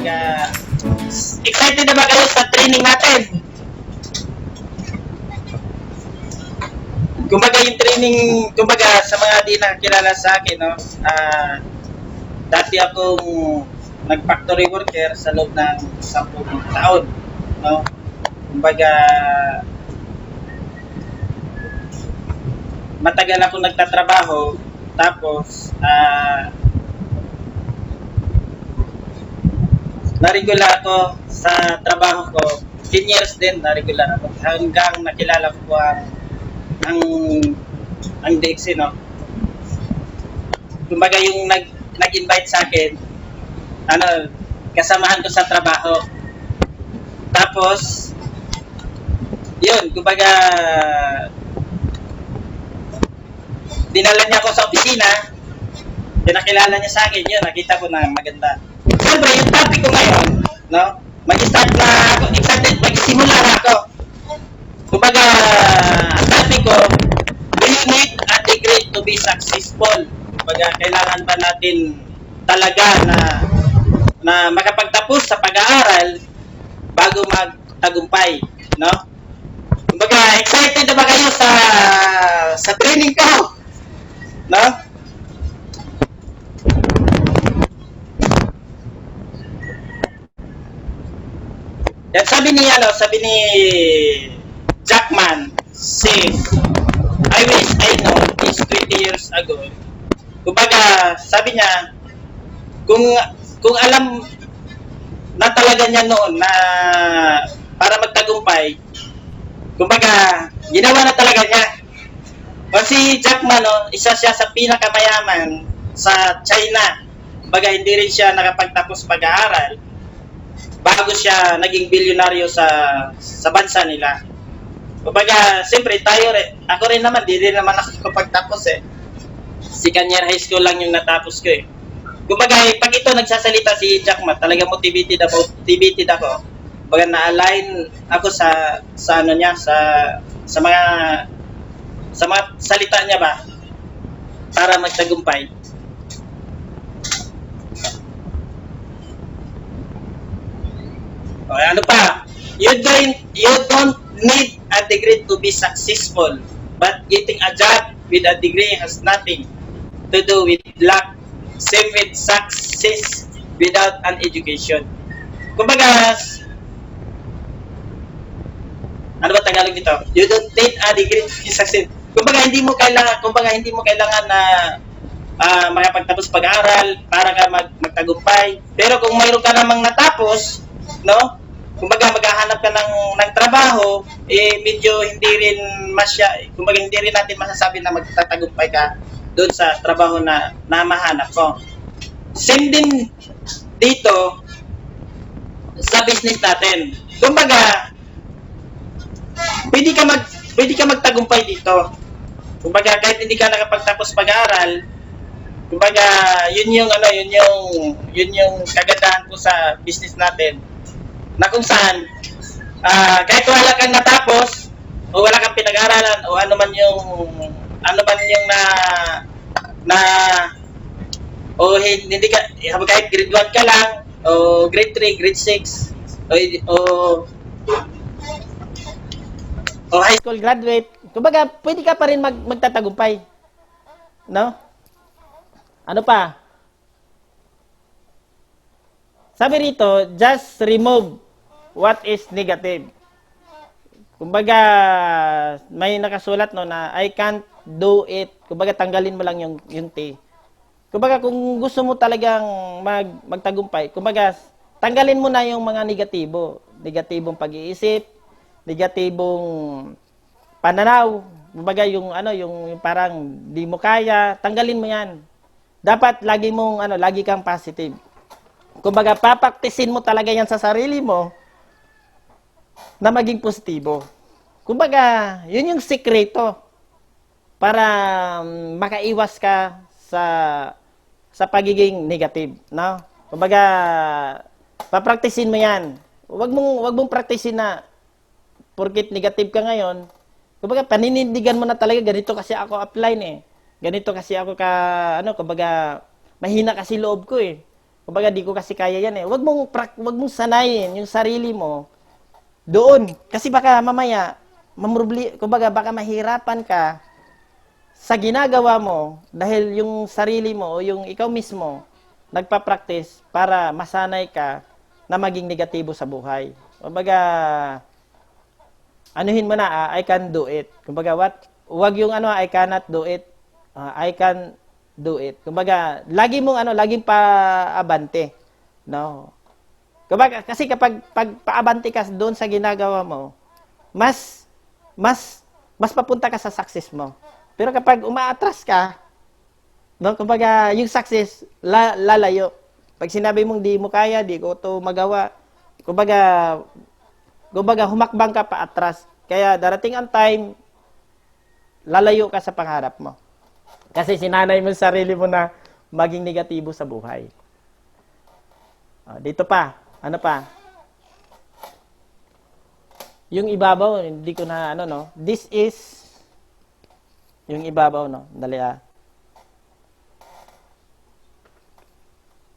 Kumbaga, excited na ba kayo sa training natin? Kumbaga yung training, kumbaga sa mga di nakakilala sa akin, no? Dati akong nag-factory worker sa loob ng 10 taon, no? Kumbaga, matagal ako nagtatrabaho, tapos, na-regular ako sa trabaho ko. 10 years din na-regular ako. Hanggang nakilala ko ang DXC, no? Kumbaga yung nag-invite sa akin, kasamahan ko sa trabaho. Tapos, yun, kumbaga, dinala niya ako sa opisina, pinakilala niya sa akin, yun, nakita ko na maganda. Siyempre, yung topic ko ngayon, no? Mag-start na ako, excited, mag-simula na ako. Kumbaga, ang topic ko, do you need a degree to be successful? Kumbaga, kailangan ba natin talaga na makapagtapos sa pag-aaral bago magtagumpay, no? Kumbaga, excited na ba kayo sa training ko? No? Yan, sabi ni Jackman, says, I wish I know this 20 years ago. Kumbaga, sabi niya, kung alam na talaga niya noon na para magtagumpay, kumbaga, ginawa na talaga niya. Kasi Jackman, no, isa siya sa pinakamayaman sa China. Kumbaga, hindi rin siya nakapagtapos pag-aaral bago siya naging bilyonaryo sa bansa nila. Kumbaga, siyempre ako rin naman, di rin naman ako kapagtapos eh. Second year high school lang yung natapos ko eh. Kumbaga, pag ito nagsasalita si Jackman, talaga motivated ako. Kumbaga, na-align ako sa ano niya, sa mga salita niya ba para magtagumpay. Okay, ano pa? You don't need a degree to be successful, but getting a job with a degree has nothing to do with luck. Same with success without an education. Kumbaga, ano ba Tagalog dito? You don't need a degree to be successful. Kumbaga hindi mo kailangan na makapagtapos pag-aaral para ka magtagumpay. Pero kung mayroon ka namang natapos, no? Kumbaga maghahanap ka ng trabaho, medyo hindi rin natin masasabi na magtatagumpay ka doon sa trabaho na mahanap ko. Same din dito sa business natin. Kumbaga, pwede ka magtagumpay dito. Kumbaga, kahit hindi ka nakapagtapos pag-aaral, kumbaga, yun yung kagandahan ko sa business natin. Na kung saan, kahit wala kang natapos, o wala kang pinag-aralan, o ano man yung o hindi ka, kahit grade 1 ka lang, o grade 3, grade 6, o high school graduate, kumbaga, pwede ka pa rin magtatagumpay. No? Ano pa? Sabi rito, just remove what is negative. Kumbaga, may nakasulat no na I can't do it. Kumbaga, tanggalin mo lang yung T. Kumbaga, kung gusto mo talagang magtagumpay, kumbaga, tanggalin mo na yung mga negatibo. Negatibong pag-iisip, negatibong pananaw. Kumbaga, yung parang di mo kaya, tanggalin mo yan. Dapat lagi kang positive. Kumbaga, papaktisin mo talaga yan sa sarili mo na maging positibo. Kumbaga, yun yung sikreto para makaiwas ka sa pagiging negative, no? Kumbaga, papraktisin mo yan. Wag mong praktisin na porket negative ka ngayon. Kumbaga, paninindigan mo na talaga, ganito kasi ako apply eh. Ganito kasi ako kumbaga, mahina kasi loob ko eh. Kumbaga, di ko kasi kaya yan eh. Wag mong sanayin yung sarili mo doon. Kasi baka mamaya, kumbaga, baka mahirapan ka sa ginagawa mo dahil yung sarili mo o yung ikaw mismo nagpa-practice para masanay ka na maging negatibo sa buhay. Kumbaga, anuhin mo na, I can do it. Kumbaga, wag yung I cannot do it. I can do it. Kumbaga, laging paabante. No? Kumbaga, kasi kapag paabante ka doon sa ginagawa mo, mas papunta ka sa success mo. Pero kapag umaatras ka, no, kumbaga, yung success lalayo. Pag sinabi mong di mo kaya, di ko to magawa, kumbaga humakbang ka pa atras. Kaya darating ang time, lalayo ka sa pangarap mo. Kasi sinanay mo sa sarili mo na maging negatibo sa buhay. Dito pa, ano pa? Yung ibabaw, hindi ko na no. This is yung ibabaw, no. Dali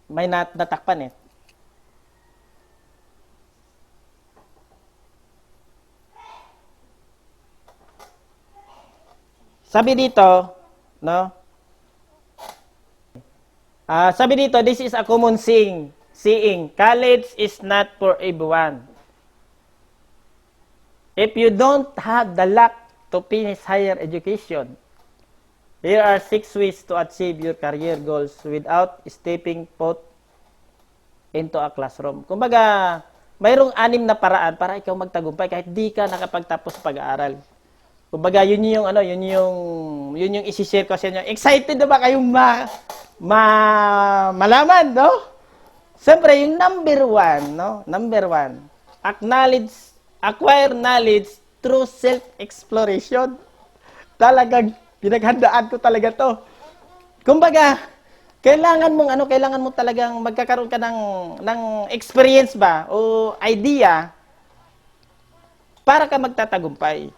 May natakpan eh. Sabi dito, no? Sabi dito, this is a common seeing. College is not for everyone. If you don't have the luck to finish higher education, here are 6 ways to achieve your career goals without stepping foot into a classroom. Kumbaga, mayroong 6 na paraan para ikaw magtagumpay kahit di ka nakapagtapos sa pag-aaral. Kumbaga, yun yung isi-share ko sa inyo. Excited na ba kayong malaman, no? Siyempre, yung number 1, no? Number 1, acquire knowledge through self-exploration. Talagang pinaghandaan ko talaga to. Kumbaga, kailangan mo talagang magkakaroon ka ng experience ba o idea para ka magtatagumpay.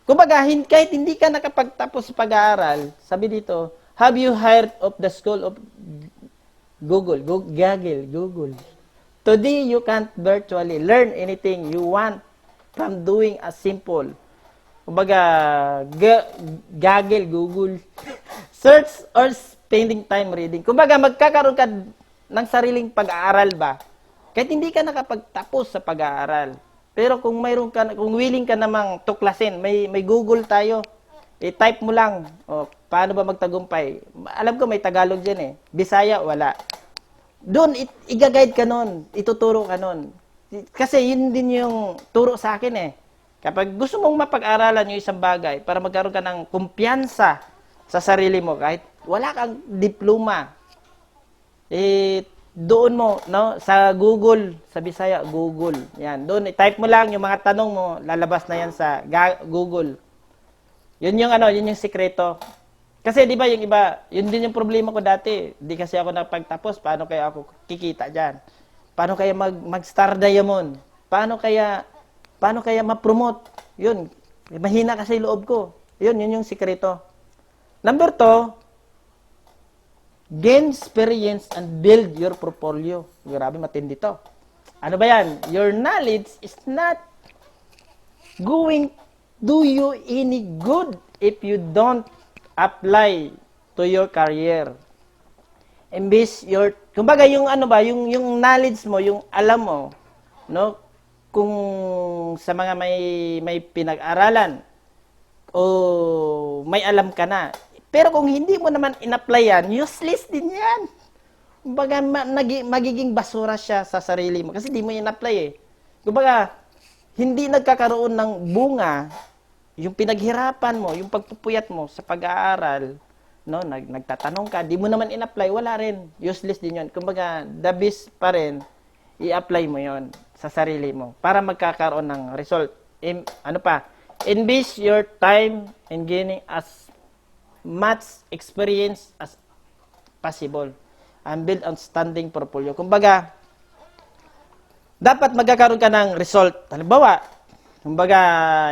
Kumbaga, kahit hindi ka nakapagtapos pag-aaral, sabi dito, have you heard of the school of Google? Google. Today, you can't virtually learn anything you want from doing a simple. Kumbaga, Google. Search or spending time reading. Kumbaga, magkakaroon ka ng sariling pag-aaral ba? Kahit hindi ka nakapagtapos sa pag-aaral. Pero kung willing ka namang tuklasin, may Google tayo. I-type mo lang, paano ba magtagumpay? Alam ko may Tagalog dyan eh. Bisaya, wala. Doon, i-guide ka nun. Ituturo ka nun. Kasi yun din yung turo sa akin eh. Kapag gusto mong mapag-aralan yung isang bagay para magkaroon ka ng kumpiyansa sa sarili mo, kahit wala kang diploma, doon mo, no, sa Google, sa Bisaya, Google. Yan, doon, i-type mo lang yung mga tanong mo, lalabas na yan sa Google. Yun yung sikreto. Kasi di ba yung iba, yun din yung problema ko dati. Di kasi ako napagtapos, paano kaya ako kikita diyan? Paano kaya mag-star diamond? Paano kaya ma-promote? Yun, mahina kasi loob ko. Yun yung sikreto. Number 2, gain experience and build your portfolio. Grabe, matindi to. Ano ba yan? Your knowledge is not going do you any good if you don't apply to your career. Kumbaga yung yung knowledge mo, yung alam mo, no? Kung sa mga may pinag-aralan o may alam ka na. Pero kung hindi mo naman in-apply yan, useless din yan. Kumbaga, magiging basura siya sa sarili mo kasi hindi mo in-apply eh. Kumbaga, hindi nagkakaroon ng bunga yung pinaghirapan mo, yung pagpupuyat mo sa pag-aaral, no, nagtatanong ka, di mo naman in-apply, wala rin. Useless din yun. Kumbaga, the best pa rin, i-apply mo yon sa sarili mo para magkakaroon ng result. Invest your time in gaining as much experience as possible and build outstanding portfolio. Kumbaga, dapat magkakaroon ka ng result. Halimbawa,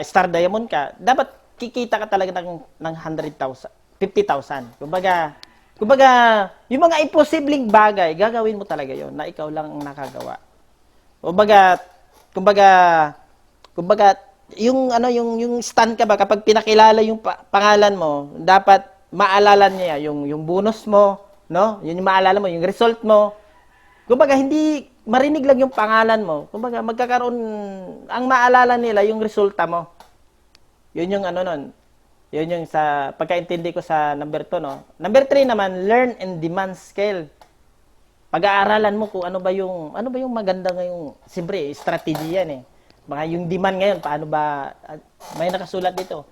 star diamond ka, dapat kikita ka talaga ng 100,000, 50,000. Kumbaga, Kumbaga, yung mga imposibleng bagay, gagawin mo talaga yon na ikaw lang ang nakagawa. Kumbaga, kumbaga, kumbaga, yung ano yung stand ka ba kapag pinakilala yung pangalan mo, dapat maalala niya yung bonus mo, no? Yun yung maalala mo, yung result mo. Kumbaga hindi marinig lang yung pangalan mo. Kumbaga magkakaroon ang maalala nila yung resulta mo. Yun yung ano nun. Yun yung sa pagkaintindi ko sa number 2, no. Number 3 naman, learn and demand scale. Pag-aaralan mo kung ano ba yung maganda ngayong, siyempre, strategy yan eh. Mga yung demand ngayon, paano ba may nakasulat dito.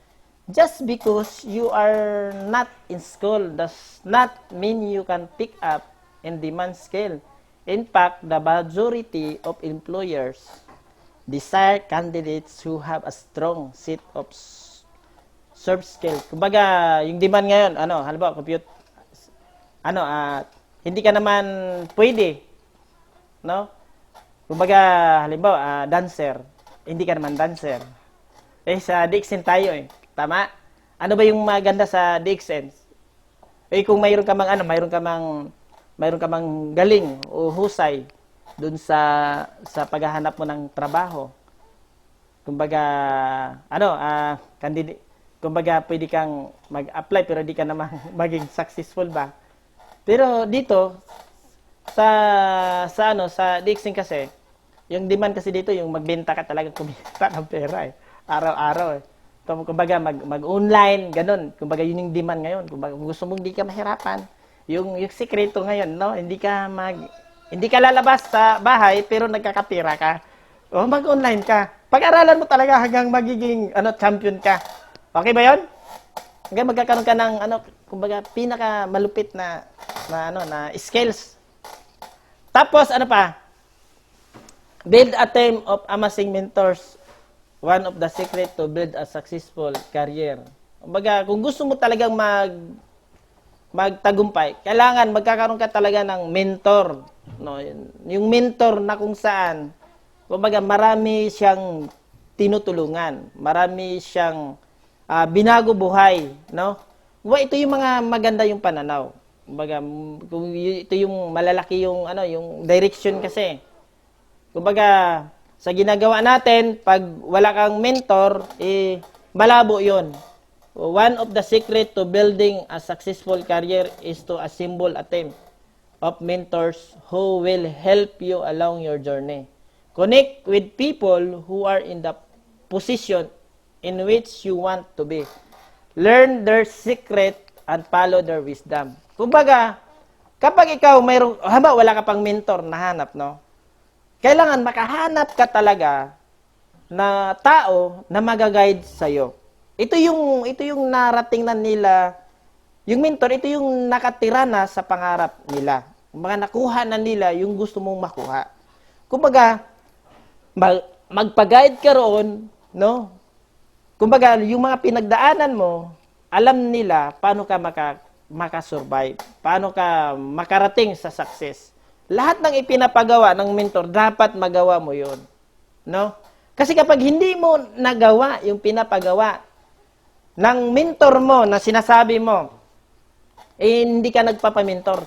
Just because you are not in school does not mean you can pick up and demand scale. In fact, the majority of employers desire candidates who have a strong set of soft skills. Kumbaga, yung demand ngayon, halimbawa, hindi ka naman pwede, no? Kumbaga, halimbawa, dancer, hindi ka naman dancer. Sa DXN tayo eh. Tama? Ano ba yung maganda sa DXN? Kung mayroon ka mang galing o husay dun sa paghahanap mo ng trabaho. Kumbaga, candidate, kumbaga pwede kang mag-apply pero di ka naman maging successful ba? Pero dito sa DXN kasi, yung demand kasi dito yung magbenta ka talaga kumita ng pera eh. Araw-araw eh. Kumbaga mag-online, ganun. Kumbaga yun yung demand ngayon. Kumbaga kung gusto mong di ka mahirapan, yung sikreto ngayon, no? Hindi ka lalabas sa bahay pero nagkakapira ka. O mag-online ka. Pag-aralan mo talaga hanggang magiging champion ka. Okay ba 'yon? Hanggang magkakaroon ka ng kumbaga pinaka malupit na skills. Tapos ano pa? Build a team of amassing mentors. One of the secret to build a successful career. Kumbaga, kung gusto mo talagang magtagumpay, kailangan magkakaroon ka talaga ng mentor, no? Yung mentor na kung saan, kumbaga, marami siyang tinutulungan, marami siyang binago buhay, no? Ito yung mga maganda yung pananaw. Kumbaga, ito yung malalaki yung direction kasi. Kumbaga, sa ginagawa natin, pag wala kang mentor, malabo yun. One of the secret to building a successful career is to assemble a team of mentors who will help you along your journey. Connect with people who are in the position in which you want to be. Learn their secret and follow their wisdom. Kumbaga, kapag ikaw wala ka pang mentor na hanap, no? Kailangan makahanap ka talaga na tao na magaguide sa'yo. Ito yung narating na nila, yung mentor, ito yung nakatira na sa pangarap nila. Kumbaga, nakuha na nila yung gusto mong makuha. Kumbaga, magpa-guide ka roon, no? Kumbaga, yung mga pinagdaanan mo, alam nila paano ka makasurvive, paano ka makarating sa success. Lahat ng ipinapagawa ng mentor, dapat magawa mo yun. No? Kasi kapag hindi mo nagawa yung pinapagawa ng mentor mo na sinasabi mo, hindi ka nagpapamentor.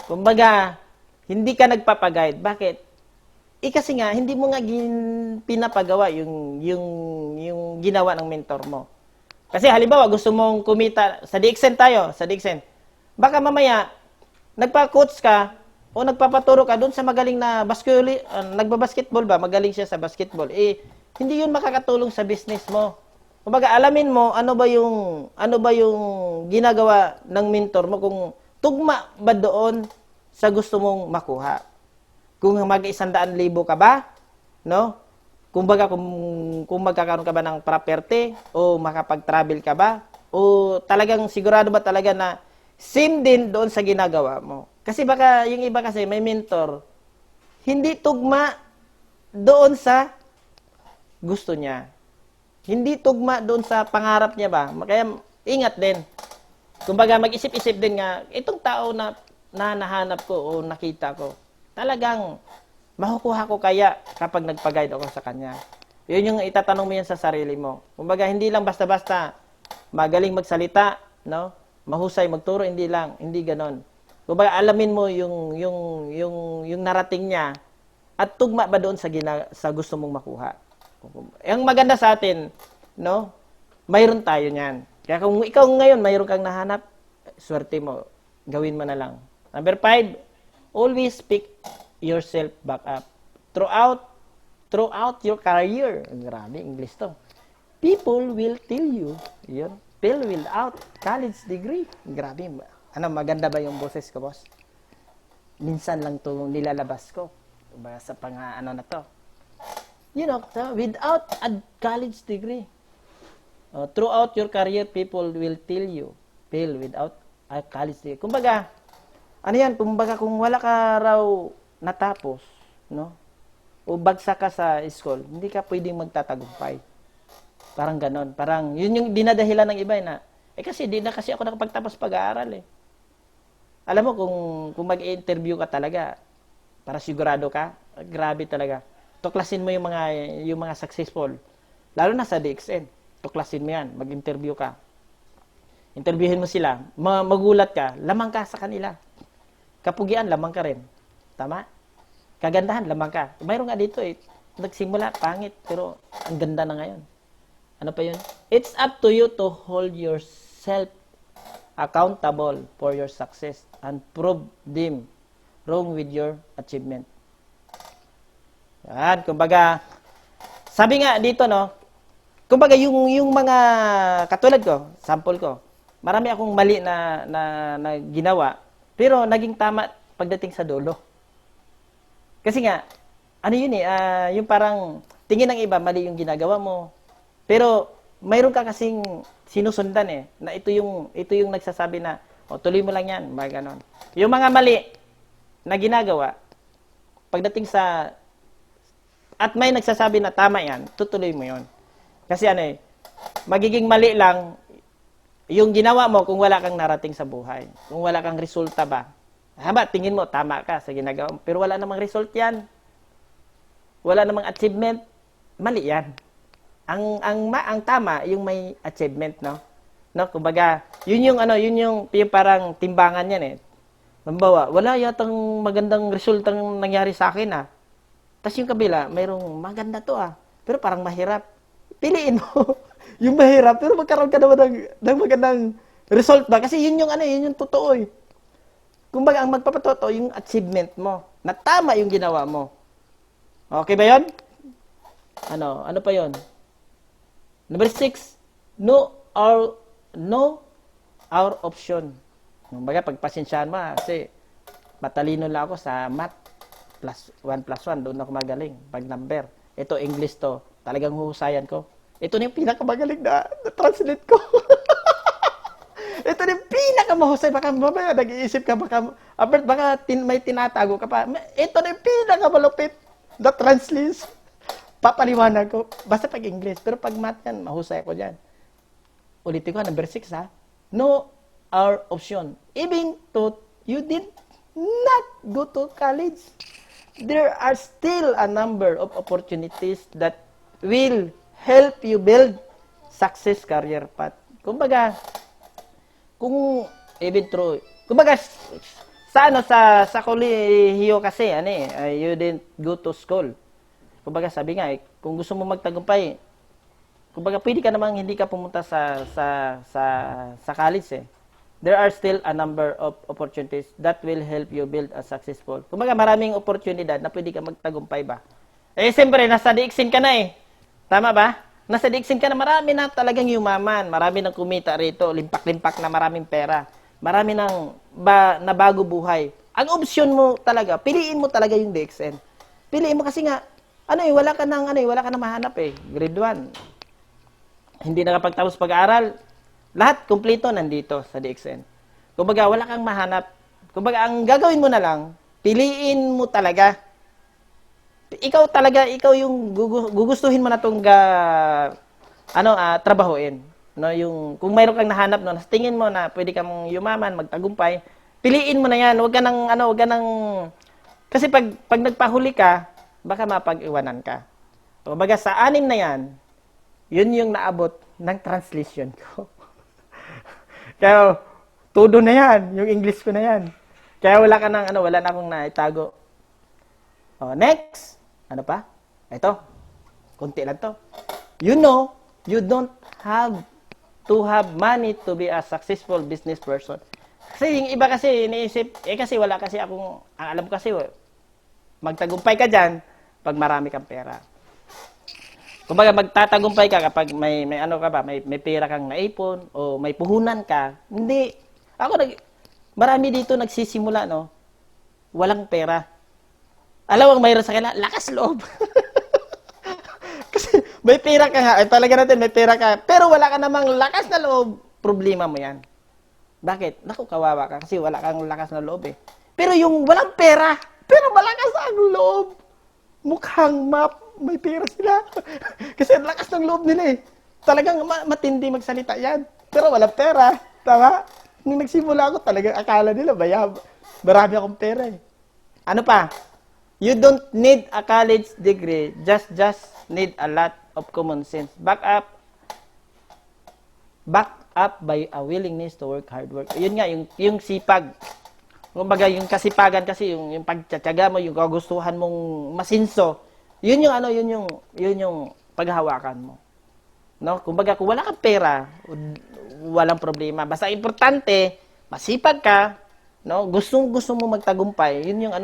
Kumbaga, hindi ka nagpapaguide. Bakit? Kasi nga, hindi mo nga pinapagawa yung ginawa ng mentor mo. Kasi halimbawa, gusto mong kumita, sa DXN tayo, sa DXN, baka mamaya, nagpa-coach ka, o nagpapaturo ka doon sa magaling na nagbabasketball ba, magaling siya sa basketball, hindi yun makakatulong sa business mo. Kumbaga, alamin mo, ano ba yung ginagawa ng mentor mo, kung tugma ba doon sa gusto mong makuha. Kung mag-100,000 ka ba, no? Kumbaga, kung magkakaroon ka ba ng property, o makapag-travel ka ba, o talagang sigurado ba talaga na same din doon sa ginagawa mo. Kasi baka yung iba kasi may mentor, hindi tugma doon sa gusto niya. Hindi tugma doon sa pangarap niya ba. Kaya ingat din. Kumbaga mag-isip-isip din nga, itong tao na nahanap ko o nakita ko, talagang makukuha ko kaya kapag nagpa-guide ako sa kanya. Yun yung itatanong mo yan sa sarili mo. Kumbaga hindi lang basta-basta magaling magsalita, no? mahusay magturo, hindi lang, hindi ganon. Kumbaga, alamin mo yung narating niya at tugma ba doon sa gusto mong makuha. Ang maganda sa atin, no? Mayroon tayo niyan. Kaya kung ikaw ngayon mayroon kang nahanap, swerte mo, gawin mo na lang. Number 5, always pick yourself back up. Throughout your career. Grabe, English to. People will tell you, yun, fail without college degree. Grabe, ano, maganda ba yung boses ko, boss? Minsan lang to nilalabas ko. Sa ano na to. You know, without a college degree. Throughout your career, people will tell you, fail without a college degree. Kumbaga, ano yan, kumbaga kung wala ka raw natapos, no? O bagsak ka sa school, hindi ka pwedeng magtatagumpay. Parang ganon. Parang, yun yung dinadahilan ng iba na, kasi di na kasi ako nakapagtapos pag-aaral eh. Alam mo, kung mag-interview ka talaga, para sigurado ka, grabe talaga. Tuklasin mo yung mga successful. Lalo na sa DXN. Tuklasin mo yan. Mag-interview ka. Interviewin mo sila. Magulat ka. Lamang ka sa kanila. Kapugian, lamang ka rin. Tama? Kagandahan, lamang ka. Mayroon nga dito eh. Nagsimula, pangit. Pero ang ganda na ngayon. Ano pa yun? It's up to you to hold yourself accountable for your success and prove them wrong with your achievement. Yan, kumbaga, sabi nga dito, no, kumbaga yung mga katulad ko, sample ko, marami akong mali na ginawa, pero naging tama pagdating sa dulo. Kasi nga, ano yun eh, yung parang tingin ng iba, mali yung ginagawa mo, pero mayroon ka kasing sinusundan eh, na ito yung nagsasabi na, tuloy mo lang yan, mga ganon. Yung mga mali na ginagawa, pagdating sa, at may nagsasabi na tama yan, tutuloy mo yon. Kasi ano eh, magiging mali lang yung ginawa mo kung wala kang narating sa buhay. Kung wala kang resulta ba. Haba, tingin mo, tama ka sa ginagawa mo, pero wala namang result yan. Wala namang achievement, mali yan. Ang tama yung may achievement, no? No, kumbaga, yun yung parang timbangan yan eh. Halimbawa, wala yatang magandang resultang nangyari sa akin ah. Tapos yung kabila, mayroong maganda to ah. Pero parang mahirap. Piliin mo yung mahirap, pero magkaroon ka naman ng magandang result ba? Kasi yun yung totoo eh. Kumbaga, ang magpapatotoo yung achievement mo. Na tama yung ginawa mo. Okay ba yun? Ano pa yun? Number 6, know our option. Kumbaga, pagpasensyahan mo kasi matalino lang ako sa math. 1 plus 1, doon ako magaling. Pag number. Ito, English to. Talagang huhusayan ko. Ito na yung pinakamagaling na translate ko. Ito na yung pinakamahusay. Baka mamaya nag-iisip ka, baka may tinatago ka pa. Ito na yung pinakamalupit na translate. Papaliwanag ko. Basta pag English. Pero pag math yan, mahusay ako dyan. Ulitin ko, number 6 ha. Know our option. Even though you did not go to college, there are still a number of opportunities that will help you build success career path. Kumbaga, kumbaga, sa kolehiyo kasi, you didn't go to school. Kumbaga, sabi nga, kung gusto mo magtagumpay, kumbaga, pwede ka namang hindi ka pumunta sa college eh. There are still a number of opportunities that will help you build a successful. Kumbaga, maraming oportunidad na pwede ka magtagumpay ba. Siyempre, nasa DXN ka na eh. Tama ba? Nasa DXN ka na, marami na talagang yumaman. Marami nang kumita rito, limpak-limpak na maraming pera. Marami nang na bago buhay. Ang opsyon mo talaga, piliin mo talaga yung DXN. Piliin mo kasi nga, wala ka nang mahanap eh. Grade 1. Hindi nakapagtapos pag-aaral. Lahat kumpleto nandito sa DXN. Kumbaga, wala kang mahanap. Kumbaga, ang gagawin mo na lang, piliin mo talaga. Ikaw yung gugustuhin mo na itong trabahuin. No, kung mayroon kang nahanap, no, tingin mo na pwede kang yumaman, magtagumpay, piliin mo na yan. Huwag ka nang, kasi pag nagpahuli ka, baka mapag-iwanan ka. Kumbaga, sa 6 na yan, yun yung naabot ng translation ko. Kaya, todo na yan. Yung English ko na yan. Kaya wala ka nang, wala na akong naitago. Oh, next. Ano pa? Ito. Kunti lang to. You know, you don't have to have money to be a successful business person. Kasi yung iba kasi iniisip, kasi wala kasi akong, ang alam ko kasi, magtagumpay ka dyan pag marami kang pera. Kumbaga magtatagumpay ka kapag may ano ka ba, may pera kang naipon o may puhunan ka. Hindi. Marami dito nagsisimula, no? Walang pera. Alam mo, mayroon sa kanila, lakas loob. Kasi may pera ka nga, ay talaga natin may pera ka, pero wala ka namang lakas na loob, problema mo yan. Bakit? Naku, kawawa ka kasi wala kang lakas na loob eh. Pero yung walang pera, pero malakas ang loob, mukhang may pera sila. Kasi ang lakas ng loob nila eh. Talagang matindi magsalita yan. Pero walang pera. Tama? Nung nagsimula ako, talagang akala nila, marami akong pera eh. Ano pa? You don't need a college degree, just need a lot of common sense. Back up by a willingness to work hard work. Yun nga, yung sipag. Kumbaga, yung kasipagan kasi, yung pagtsatsaga mo, yung kagustuhan mong masinso, yun yung paghahawakan mo. No? Kumbaga, kung wala kang pera, walang problema. Basta importante, masipag ka, no? Gusto mo magtagumpay, yun yung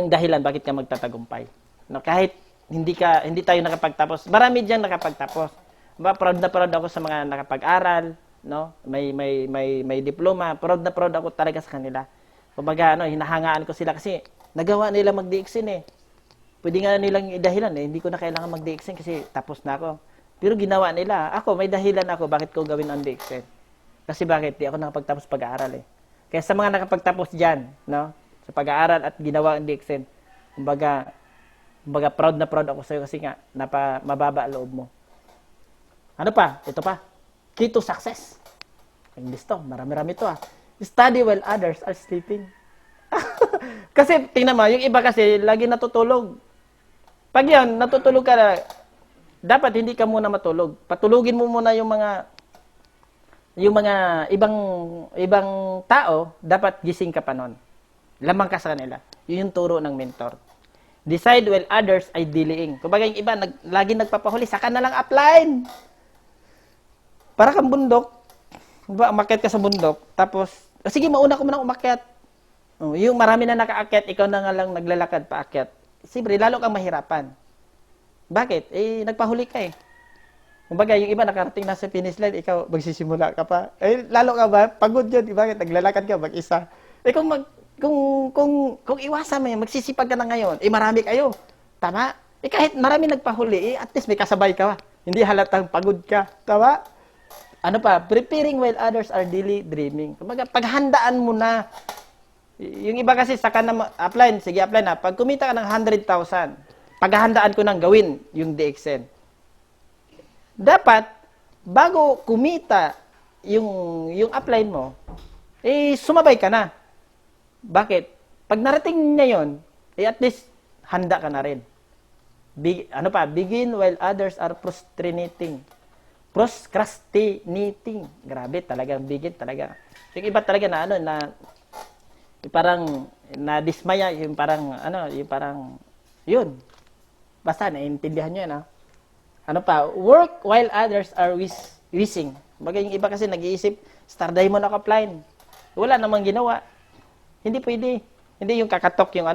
dahilan bakit ka magtatagumpay. No? Kahit hindi tayo nakapagtapos. Marami diyan nakapagtapos. Proud na proud ako sa mga nakapag-aral, no? May diploma. Proud na proud ako talaga sa kanila. Kumbaga, hinahangaan ko sila kasi nagawa nila mag-DXN eh. Pwede nga nilang dahilan eh. Hindi ko na kailangan mag-DXN kasi tapos na ako. Pero ginawa nila. Ako, may dahilan ako bakit ko gawin ang DXN. Kasi bakit? Di ako nakapagtapos pag-aaral eh. Kaya sa mga nakapagtapos dyan, no? Sa pag-aaral at ginawa ang DXN, kumbaga proud na proud ako sa'yo kasi nga, mababa ang loob mo. Ano pa? Ito pa. Key to success. English to. Marami-rami to ah. Study while others are sleeping. Kasi, tingnan mo, yung iba kasi, lagi natutulog. Pag yan, natutulog ka na, dapat hindi ka muna matulog. Patulugin mo muna yung mga ibang tao, dapat gising ka pa nun. Lamang ka sa kanila. Yun yung turo ng mentor. Decide while others ay delaying. Kumbaga yung iba, lagi nagpapahuli, saka na lang upline. Para kang bundok. Umakyat ka sa bundok, tapos, sige, mauna ko muna umakyat. Yung marami na nakaakyat, ikaw na nga lang naglalakad paakyat. Siyempre, lalo kang mahirapan. Bakit? Nagpahuli ka eh. Kumbaga, yung iba nakarating na sa finish line, ikaw magsisimula ka pa. Lalo ka ba? Pagod yun. Bakit? Naglalakad ka mag-isa. Kung iwasan mo yan, magsisipag ka na ngayon, marami kayo. Tama? Kahit marami nagpahuli, at least may kasabay ka. Hindi halatang pagod ka. Tama? Ano pa? Preparing while others are daydreaming. Kumbaga, paghandaan mo na. Yung iba kasi saka na apply, sige apply na. Pag kumita ka ng 100,000, paghahandaan ko nang gawin yung DXN. Dapat, bago kumita yung apply mo, sumabay ka na. Bakit? Pag narating niya yun, at least, handa ka na rin. Begin while others are procrastinating. Grabe, talagang begin talaga. Yung iba talaga yung parang na-dismaya, yung parang, yun. Basta, naiintindihan nyo yan, ha? Ano pa? Work while others are wishing. Bagay yung iba kasi nag-iisip, Star Diamond ako apply. Wala namang ginawa. Hindi pwede. Hindi yung kakatok, yung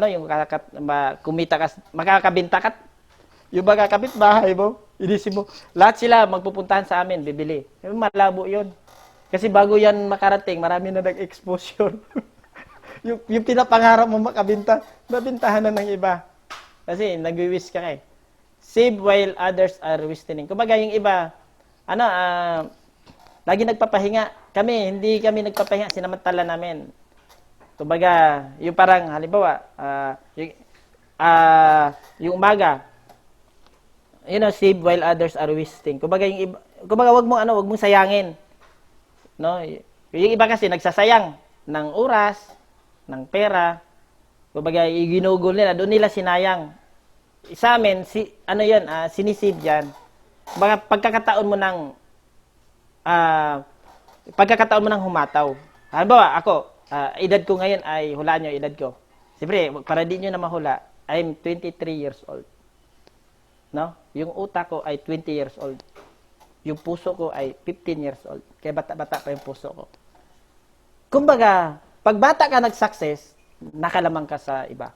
kumita ka, makakabinta ka. Yung makakabit bahay mo, inisip mo, lahat sila magpupuntahan sa amin, bibili. Malabo yun. Kasi bago yan makarating, marami na nag-exposure. yung pinapangarap mo makabinta, nabintahan na ng iba. Kasi nag-wish ka eh. Save while others are wasting. Kumbaga yung iba, lagi nagpapahinga. Hindi kami nagpapahinga, sinamantala namin. Kumbaga, yung parang, halimbawa, yung umaga, save while others are wasting. Kumbaga, wag mong sayangin. No? Yung iba kasi nagsasayang ng oras, ng pera. Kumbaga, ginugol nila, doon nila sinayang. Sa amin, sinisave yan. Kumbaga, pagkakataon mo ng pagkakataon mo nang humataw. Halimbawa, ako, edad ko ngayon ay, hulaan nyo edad ko. Siyempre, para di nyo na mahula, I'm 23 years old. No? Yung utak ko ay 20 years old. Yung puso ko ay 15 years old. Kaya bata-bata pa yung puso ko. Kumbaga, pag bata ka nag-success, nakalamang ka sa iba.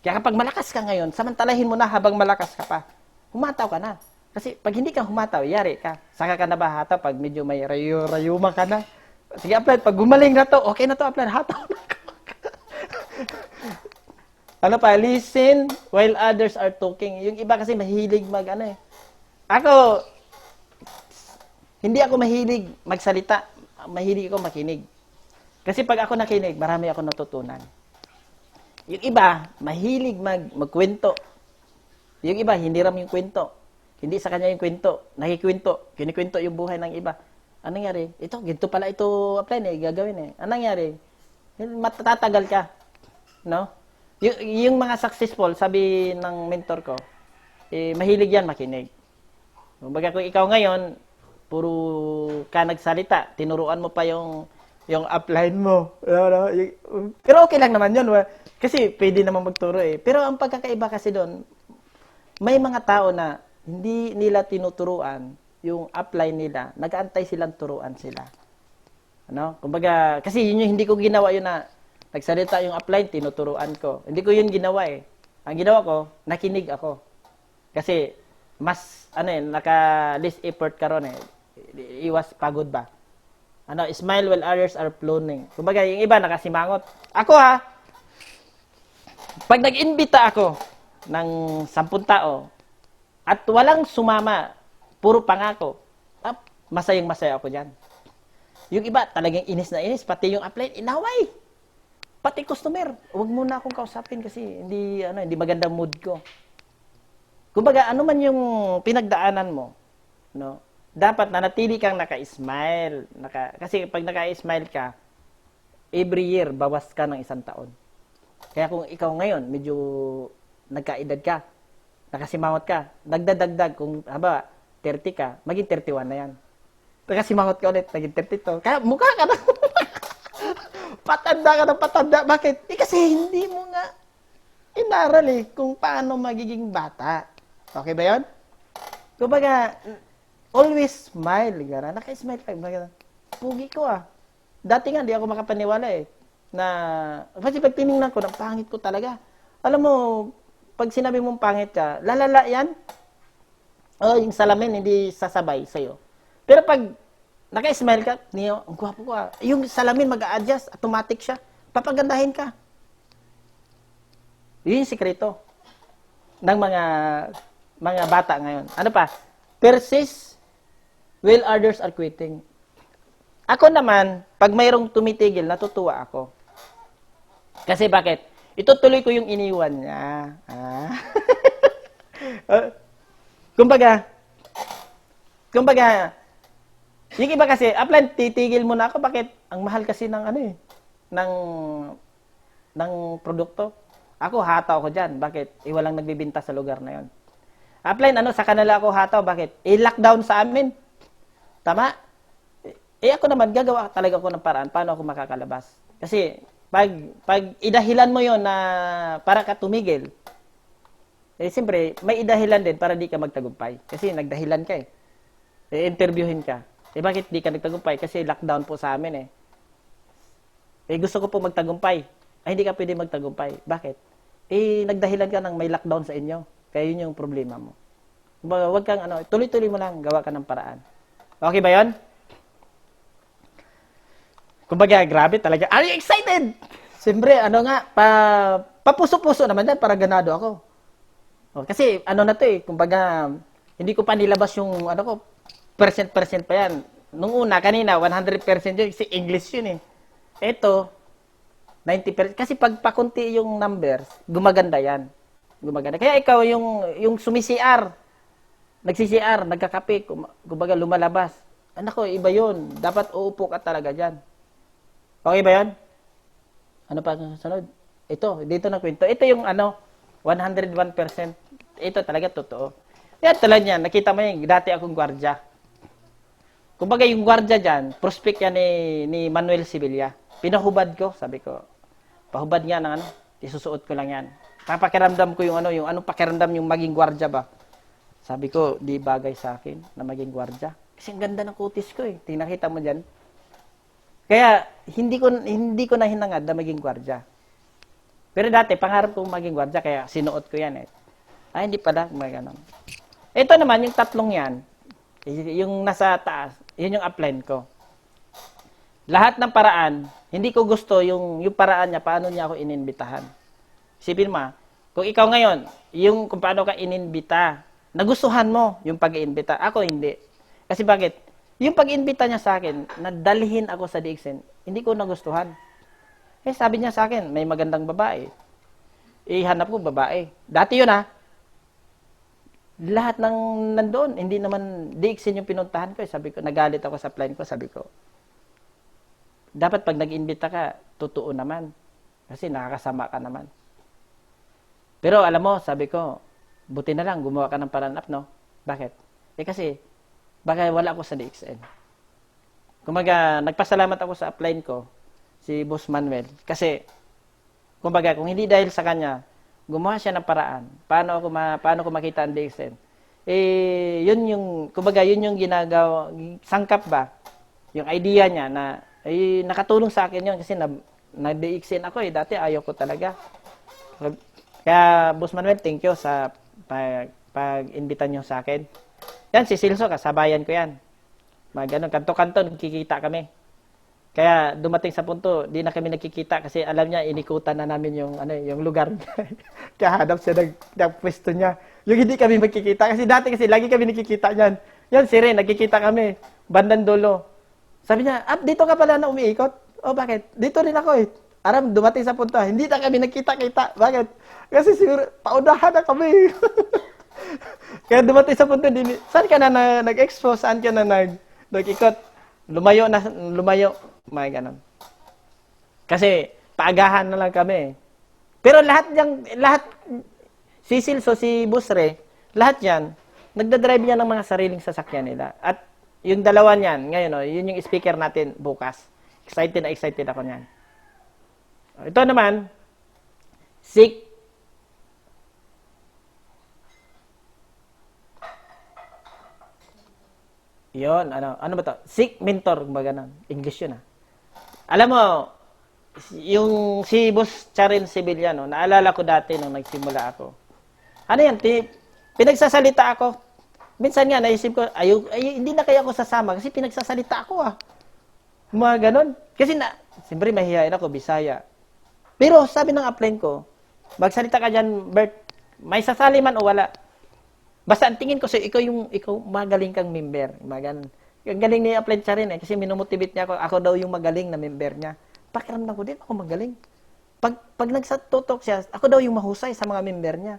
Kaya kapag malakas ka ngayon, samantalahin mo na habang malakas ka pa. Humataw ka na. Kasi pag hindi ka humataw, yari ka. Saka ka na ba hataw pag medyo may rayo-rayuma ka na? Sige, Upline, pag gumaling na to, okay na to, Upline, hataw na ka. Ano pa, listen while others are talking. Yung iba kasi mahilig Ako, hindi ako mahilig magsalita. Mahilig ako makinig. Kasi pag ako nakinig, marami ako natutunan. Yung iba, mahilig magkwento. Yung iba, hindi ram yung kwento. Hindi sa kanya yung kwento. Nakikwento. Kinikwento yung buhay ng iba. Anong nangyari? Ito, ginto pala ito, Upline, gagawin eh. Anong nangyari? Matatagal ka. No? Yung mga successful, sabi ng mentor ko, mahilig yan makinig. Kumbaga kung ikaw ngayon, puro ka nagsalita, tinuruan mo pa yung upline mo. Pero okay lang naman yun. Kasi pwede naman magturo eh. Pero ang pagkakaiba kasi doon, may mga tao na hindi nila tinuturuan yung upline nila, nag-aantay silang turuan sila. Ano? Kumbaga, kasi yun yung hindi ko ginawa yun na nagsalita yung upline, tinuturuan ko. Hindi ko yun ginawa eh. Ang ginawa ko, nakinig ako. Kasi, mas, naka-less effort ka ron eh. Iwas pagod ba? Smile while others are plowing. Kumbaga, yung iba nakasimangot. Ako pag nag-imbita ako ng 10 tao, at walang sumama, puro pangako, masayang-masaya ako dyan. Yung iba, talagang inis na inis, pati yung upline, inaway. Pati customer, huwag muna akong kausapin kasi hindi magandang mood ko. Kumbaga, ano man yung pinagdaanan mo, no? Dapat nanatili kang naka-smile. Kasi pag naka-smile ka, every year, bawas ka ng 1 taon. Kaya kung ikaw ngayon, medyo nagkaedad ka, nakasimangot ka, dagdag, kung 30 ka, maging 31 na yan. Nakasimangot ka ulit, naging 32. Kaya mukha ka na. Patanda ka na patanda. Bakit? Kasi hindi mo nga inaral kung paano magiging bata. Okay ba yun? Kumbaga, always smile. Naka-smile ka. Pugi ko Dati nga, di ako makapaniwala kasi pag tinignan ko, ang pangit ko talaga. Alam mo, pag sinabi mong pangit ka, lalala yan. Yung salamin, hindi sasabay sa'yo. Pero pag naka-smile ka, niyo, ang gwapo ko Yung salamin mag-a-adjust, automatic siya. Papagandahin ka. Yun yung sikreto ng mga bata ngayon. Ano pa? Persist while others are quitting. Ako naman, pag mayroong tumitigil, natutuwa ako. Kasi bakit? Itutuloy ko yung iniwan niya. Kumbaga, yung iba kasi, upline, titigil muna ako. Bakit? Ang mahal kasi ng ng produkto. Ako, hataw ko dyan. Bakit? Walang nagbibinta sa lugar na yon. Upline, sa kanila ako hataw. Bakit? I-lockdown sa amin. Tama? Ako naman, gagawa talaga ako ng paraan. Paano ako makakalabas? Kasi, pag idahilan mo yon na para ka tumigil, siyempre, may idahilan din para di ka magtagumpay. Kasi nagdahilan ka interviewin ka. Bakit di ka nagtagumpay? Kasi lockdown po sa amin gusto ko po magtagumpay. Hindi ka pwede magtagumpay. Bakit? Nagdahilan ka ng may lockdown sa inyo. Kaya yun yung problema mo. Huwag kang tuloy-tuloy mo lang, gawa ka ng paraan. Okay ba yun? Kumbaga, grabe talaga. Are you excited? Siyempre, papuso-puso naman yan para ganado ako. Kasi, na to kumbaga, hindi ko pa nilabas yung, percent pa yan. Nung una, kanina, 100% yun, kasi English yun Ito, 90%. Kasi pag pakunti yung numbers, gumaganda yan. Gumaganda. Kaya ikaw, yung sumi-CR, nagsi-CR, nagkakape, kumbaga lumalabas. Iba yun. Dapat uupo ka talaga dyan. Okay ba yun? Ano pa sunod? Ito, dito na kwento. Ito yung 101%. Ito talaga totoo. Yan talaga yan. Nakita mo yung dati akong gwardya. Kumbaga yung gwardiya dyan, prospect yan ni Manuel Sibilia. Pinahubad ko, sabi ko, pahubad nga ng ano, isusuot ko lang yan. Papakiramdam ko yung ano, yung anong pakiramdam yung maging gwardiya ba. Sabi ko, di bagay sa akin na maging gwardiya. Kasi ang ganda ng kutis ko eh. Tinakita mo dyan. Kaya, hindi ko na hinangad na maging gwardiya. Pero dati, pangarap kong maging gwardiya, kaya sinuot ko yan eh. Ay, hindi pala, may ganun. Ito naman, yung tatlong yan, yung nasa taas, yun yung upline ko. Lahat ng paraan, hindi ko gusto yung paraan niya, paano niya ako ininbitahan. Isipin mo, kung ikaw ngayon, yung kung paano ka ininbita, nagustuhan mo yung pag-iimbita. Ako hindi. Kasi bakit? Yung pag-iimbita niya sa akin, nadalhin ako sa DXN, hindi ko nagustuhan. Eh, sabi niya sa akin, may magandang babae. Ihanap ko babae. Dati yun lahat ng nandoon, hindi naman DXN yung pinuntahan ko. Sabi ko, nagalit ako sa plan ko, sabi ko, dapat pag nag-imbita ka, totoo naman. Kasi nakakasama ka naman. Pero alam mo, sabi ko, buti na lang, gumawa ka ng paraan up, no? Bakit? Eh kasi, baka wala ako sa DXN. Kumaga, nagpasalamat ako sa upline ko, si Boss Manuel. Kasi, kumbaga, kung hindi dahil sa kanya, gumawa siya ng paraan. Paano ko makita ang DXN? Eh, yun yung, kumbaga, yun yung ginagawa, sangkap ba? Yung idea niya na, nakatulong sa akin yun kasi na-DXN ako eh. Dati ayaw ko talaga. Kaya, Boss Manuel, thank you sa pag-invita nyo sa akin. Yan, si Silso, kasabayan ko yan. Ganun, kanto-kanto, nagkikita kami. Kaya dumating sa punto, di na kami nagkikita kasi alam niya, inikutan na namin yung lugar. Kaya hanap siya ng pwesto niya. Yung hindi kami magkikita. Kasi dati lagi kami nagkikita niyan. Yan, si Ren, nagkikita kami. Bandang dulo. Sabi niya, dito ka pala na umiikot? Oh, bakit? Dito rin ako eh. Aram, dumating sa punto, hindi na kami nagkita-kita. Bakit? Kasi siguro, paunahan na kami. Kaya dumating sa punto, saan ka na nag-expose? Saan ka na nag-ikot? Lumayo. May ganun. Kasi, paagahan na lang kami. Pero lahat, si Silso, si Busre, lahat yan, nagdadrive niya ng mga sariling sasakyan nila. At yung dalawa niyan, ngayon, yun yung speaker natin bukas. Excited ako niyan. Ito naman, Yun, ano ba to? Sikh mentor, kumbaga nun. English yun Alam mo, yung si Boss Charin Sibiliano, naalala ko dati nung nagsimula ako. Ano yan, pinagsasalita ako. Minsan nga, naisip ko, hindi na kaya ako sasama kasi pinagsasalita ako Mga ganon. Kasi siyempre mahihayin ako, Bisaya. Pero sabi ng upline ko, magsalita ka dyan, Bert, may sasali man o wala. Basta ang tingin ko sa ikaw magaling kang member. Maganon. Ang galing ni upline siya rin kasi minumotivate niya ako daw yung magaling na member niya. Pakiramdam ko din ako magaling. Pag nagsatutok siya, ako daw yung mahusay sa mga member niya.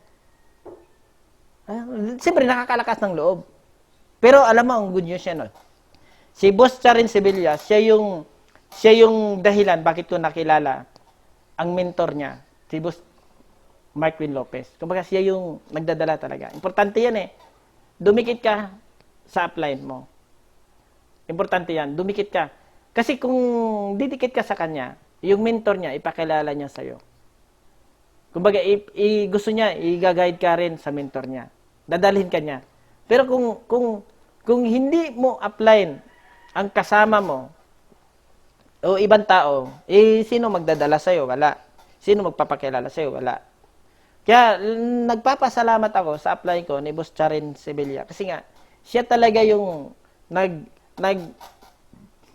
Siyempre nakakalakas ng loob. Pero alam mo ang good news siya Si Boss Charin Sevilla, siya yung dahilan bakit ko nakilala ang mentor niya, si Boss Markwin Lopez. Kumbaga siya yung nagdadala talaga. Importante yan Dumikit ka sa upline mo. Importante yan. Dumikit ka. Kasi kung didikit ka sa kanya, yung mentor niya, ipakilala niya sa'yo. Kumbaga, gusto niya, i-guide ka rin sa mentor niya. Dadalhin ka niya. Pero kung hindi mo upline ang kasama mo, o ibang tao, sino magdadala sa'yo? Wala. Sino magpapakilala sa'yo? Wala. Kaya, nagpapasalamat ako sa upline ko ni Boss Charin Sevilla. Kasi nga, siya talaga yung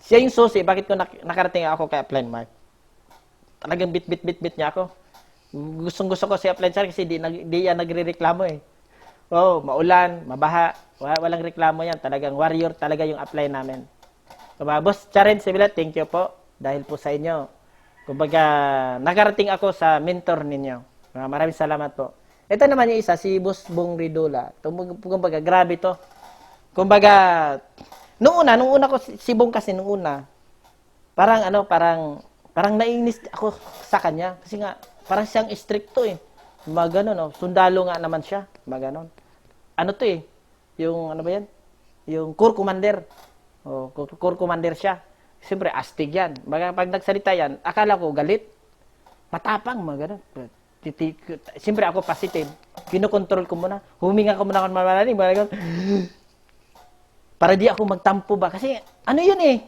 siya yung susi, bakit ko nakarating ako kay upline Mark. Talagang bit niya ako. Gustong-gusto ko si upline Charin kasi di yan nagre-reklamo maulan, mabaha, walang reklamo yan. Talagang warrior talaga yung upline namin. Boss Charin Sevilla, thank you po. Dahil po sa inyo. Kumbaga, nakarating ako sa mentor ninyo. Maraming salamat po. Ito naman yung isa, si Boss Bong Ridula. Kumbaga, grabe to. Kumbaga, nung una ko, si Bong kasi nung una, parang naiinis ako sa kanya. Kasi nga, parang siyang stricto Mga ganun, sundalo nga naman siya. Mga ganun. Ano to Yung, ano ba yan? Yung Corps Commander. O, core commander siya. Siyempre, astig yan. Baga, pag nagsalita yan, akala ko galit. Matapang, mga ganun. Siyempre, ako positive. Kinokontrol ko muna. Huminga ko muna kung malalim. Para di ako magtampo ba. Kasi, ano yun eh.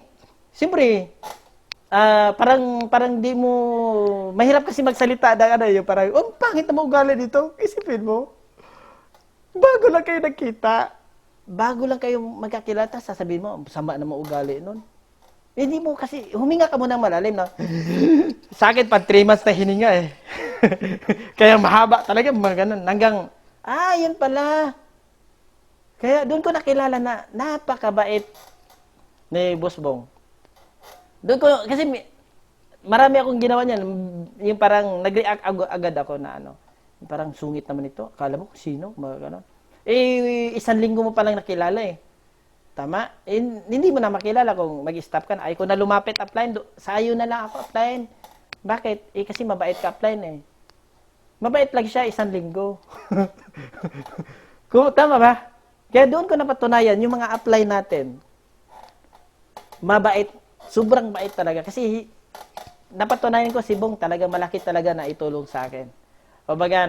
Siyempre, parang di mo, mahirap kasi magsalita ng ano yun. Parang, pangit na ugali dito. Isipin mo. Bago lang kayo nagkita. Bago lang kayo magkakilata, sasabihin mo, sama na ugali nun. Hindi mo kasi, huminga ka muna ng malalim na. Sa akin, pag 3 months na hininga eh. Kaya mahaba talaga, mga ganun. Hanggang, yun pala. Kaya doon ko nakilala na napakabait ni Boss Bong. Doon ko, kasi marami akong ginawa niyan. Yung parang nag-react agad ako na ano. Parang sungit naman ito. Akala mo kung sino, mga ganun. 1 linggo mo palang nakilala eh. Tama? Hindi mo na makilala kung mag-stop ka na. Ay, kung na lumapit upline, sayo na lang ako upline. Bakit? Kasi mabait ka upline eh. Mabait lang siya 1 linggo. Tama ba? Kaya doon ko napatunayan, yung mga upline natin, mabait, sobrang bait talaga. Kasi napatunayan ko si Bong talaga malaki talaga na itulong sa akin. Kumbaga,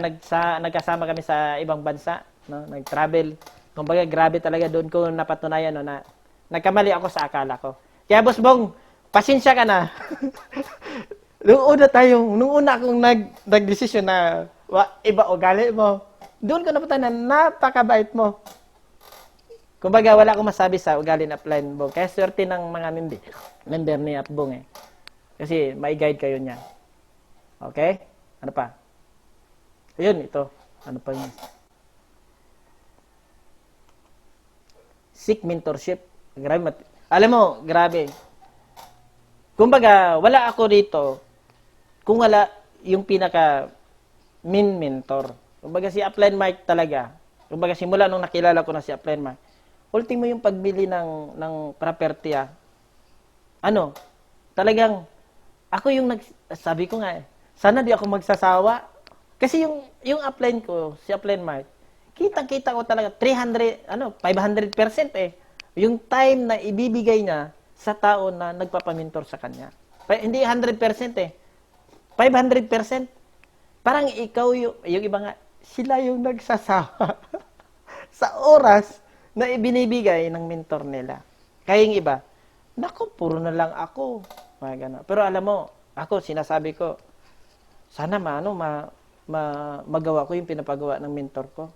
nagkasama kami sa ibang bansa, no? Nag-travel. Kumbaga, grabe talaga doon ko napatunayan no, na nagkamali ako sa akala ko. Kaya, Boss Bong, pasensya ka na. Nung una akong nag-desisyon na iba ugali mo, doon ko napatunayan na napakabait mo. Kumbaga, wala akong masabi sa ugali na upline Bong. Kaya swerte ng mga member ni Bong eh. Kasi may guide kayo niya. Okay? Ano pa? Ayun, ito. Ano pa yun? Seek mentorship. Grabe. Alam mo, grabe. Kumbaga, wala ako dito kung wala yung pinaka mentor. Kumbaga, si Upline Mike talaga. Kumbaga, simula nung nakilala ko na si Upline Mike, ultimo yung pagbili ng property talagang, ako yung sabi ko nga sana di ako magsasawa. Kasi yung upline ko, si Upline Mike, kitang-kita ko talaga 500% eh. Yung time na ibibigay niya sa tao na nagpapamintor sa kanya. Hindi 100% eh. 500%. Parang ikaw yung iba nga, sila yung nagsasawa sa oras na ibinibigay ng mentor nila. Kaya yung iba, naku, puro na lang ako. Mga ganun. Pero alam mo, ako, sinasabi ko, sana magawa ko yung pinapagawa ng mentor ko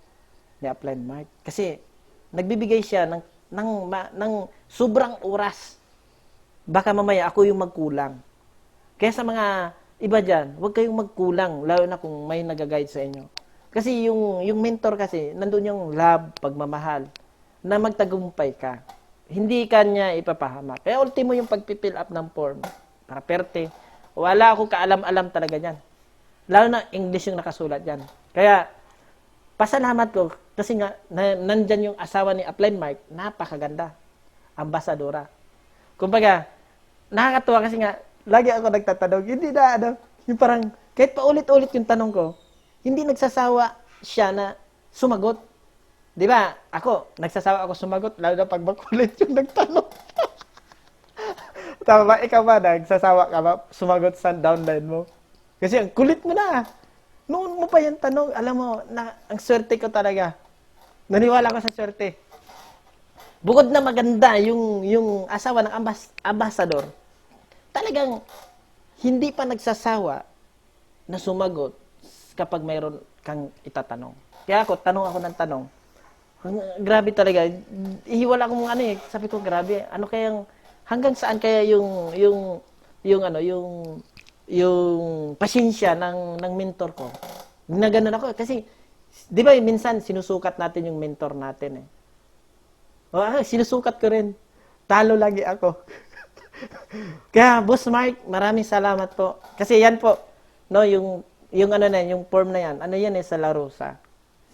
ni Upline Mike. Kasi nagbibigay siya ng sobrang oras. Baka mamaya ako yung magkulang. Kaya sa mga iba dyan, huwag kayong magkulang, lalo na kung may nag-guide sa inyo. Kasi yung mentor kasi, nandun yung love, pagmamahal, na magtagumpay ka. Hindi ka niya ipapahamak. Kaya ultimo yung pag-fill up ng form, property, wala akong kaalam-alam talaga yan. Lalo na English yung nakasulat yan. Kaya, pasalamat ko, kasi nga, nandyan yung asawa ni Upline Mike, napakaganda. Ambasadora. Kumbaga, nakakatuwa kasi nga, lagi ako nagtatanong, hindi na, yung parang, kahit paulit-ulit yung tanong ko, hindi nagsasawa siya na sumagot. Di ba? Ako, nagsasawa ako sumagot, lalo na pag makulit yung nagtanong. Tama ba? Ikaw ba, nagsasawa ka ba sumagot sa downline mo? Kasi ang kulit mo na. Noon mo pa yung tanong, alam mo, ang swerte ko talaga. Naniwala ko sa swerte. Bukod na maganda yung asawa ng ambasador, talagang hindi pa nagsasawa na sumagot kapag mayroon kang itatanong. Kaya tanong ako ng tanong. Grabe talaga. Ihiwala akong sabi ko, grabe, hanggang saan kaya yung pasensya ng mentor ko. Na ganun ako. Kasi, di ba, minsan sinusukat natin yung mentor natin eh. Sinusukat ko rin. Talo lagi ako. Kaya, Boss Mark, maraming salamat po. Kasi yan po, no, yung form na yan, yan sa La Rosa.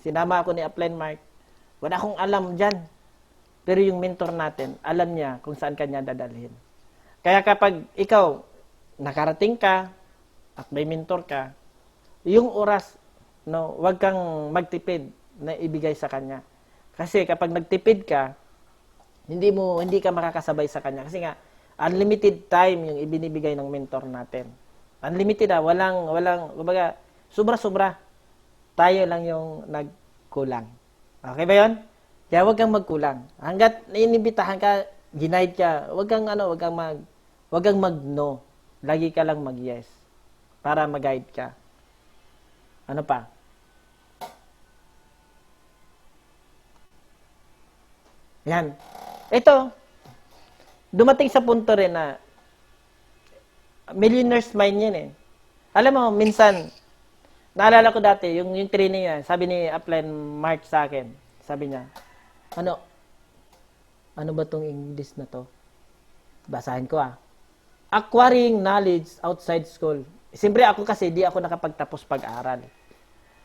Sinama ako ni Upline Mark. Wala akong alam dyan. Pero yung mentor natin, alam niya kung saan kanya dadalhin. Kaya kapag ikaw, nakarating ka, at may mentor ka, yung oras, no, wag kang magtipid na ibigay sa kanya. Kasi kapag nagtipid ka, Hindi ka makakasabay sa kanya kasi nga unlimited time yung ibinibigay ng mentor natin. Unlimited kumbaga sobra-sobra. Tayo lang yung nagkulang. Okay ba 'yon? Kaya wag kang magkulang. Hangga't inibitahan ka, ginaid ka, wag kang mag-no. Lagi ka lang mag-yes para mag-guide ka. Ano pa? Yan. Ito, dumating sa punto rin na millionaire's mind yan eh. Alam mo, minsan, naalala ko dati, yung training niya, sabi ni Upline Mark sa akin, sabi niya, ano, ano ba tong English na to? Basahin ko Acquiring knowledge outside school. Siyempre ako kasi, di ako nakapagtapos pag-aral.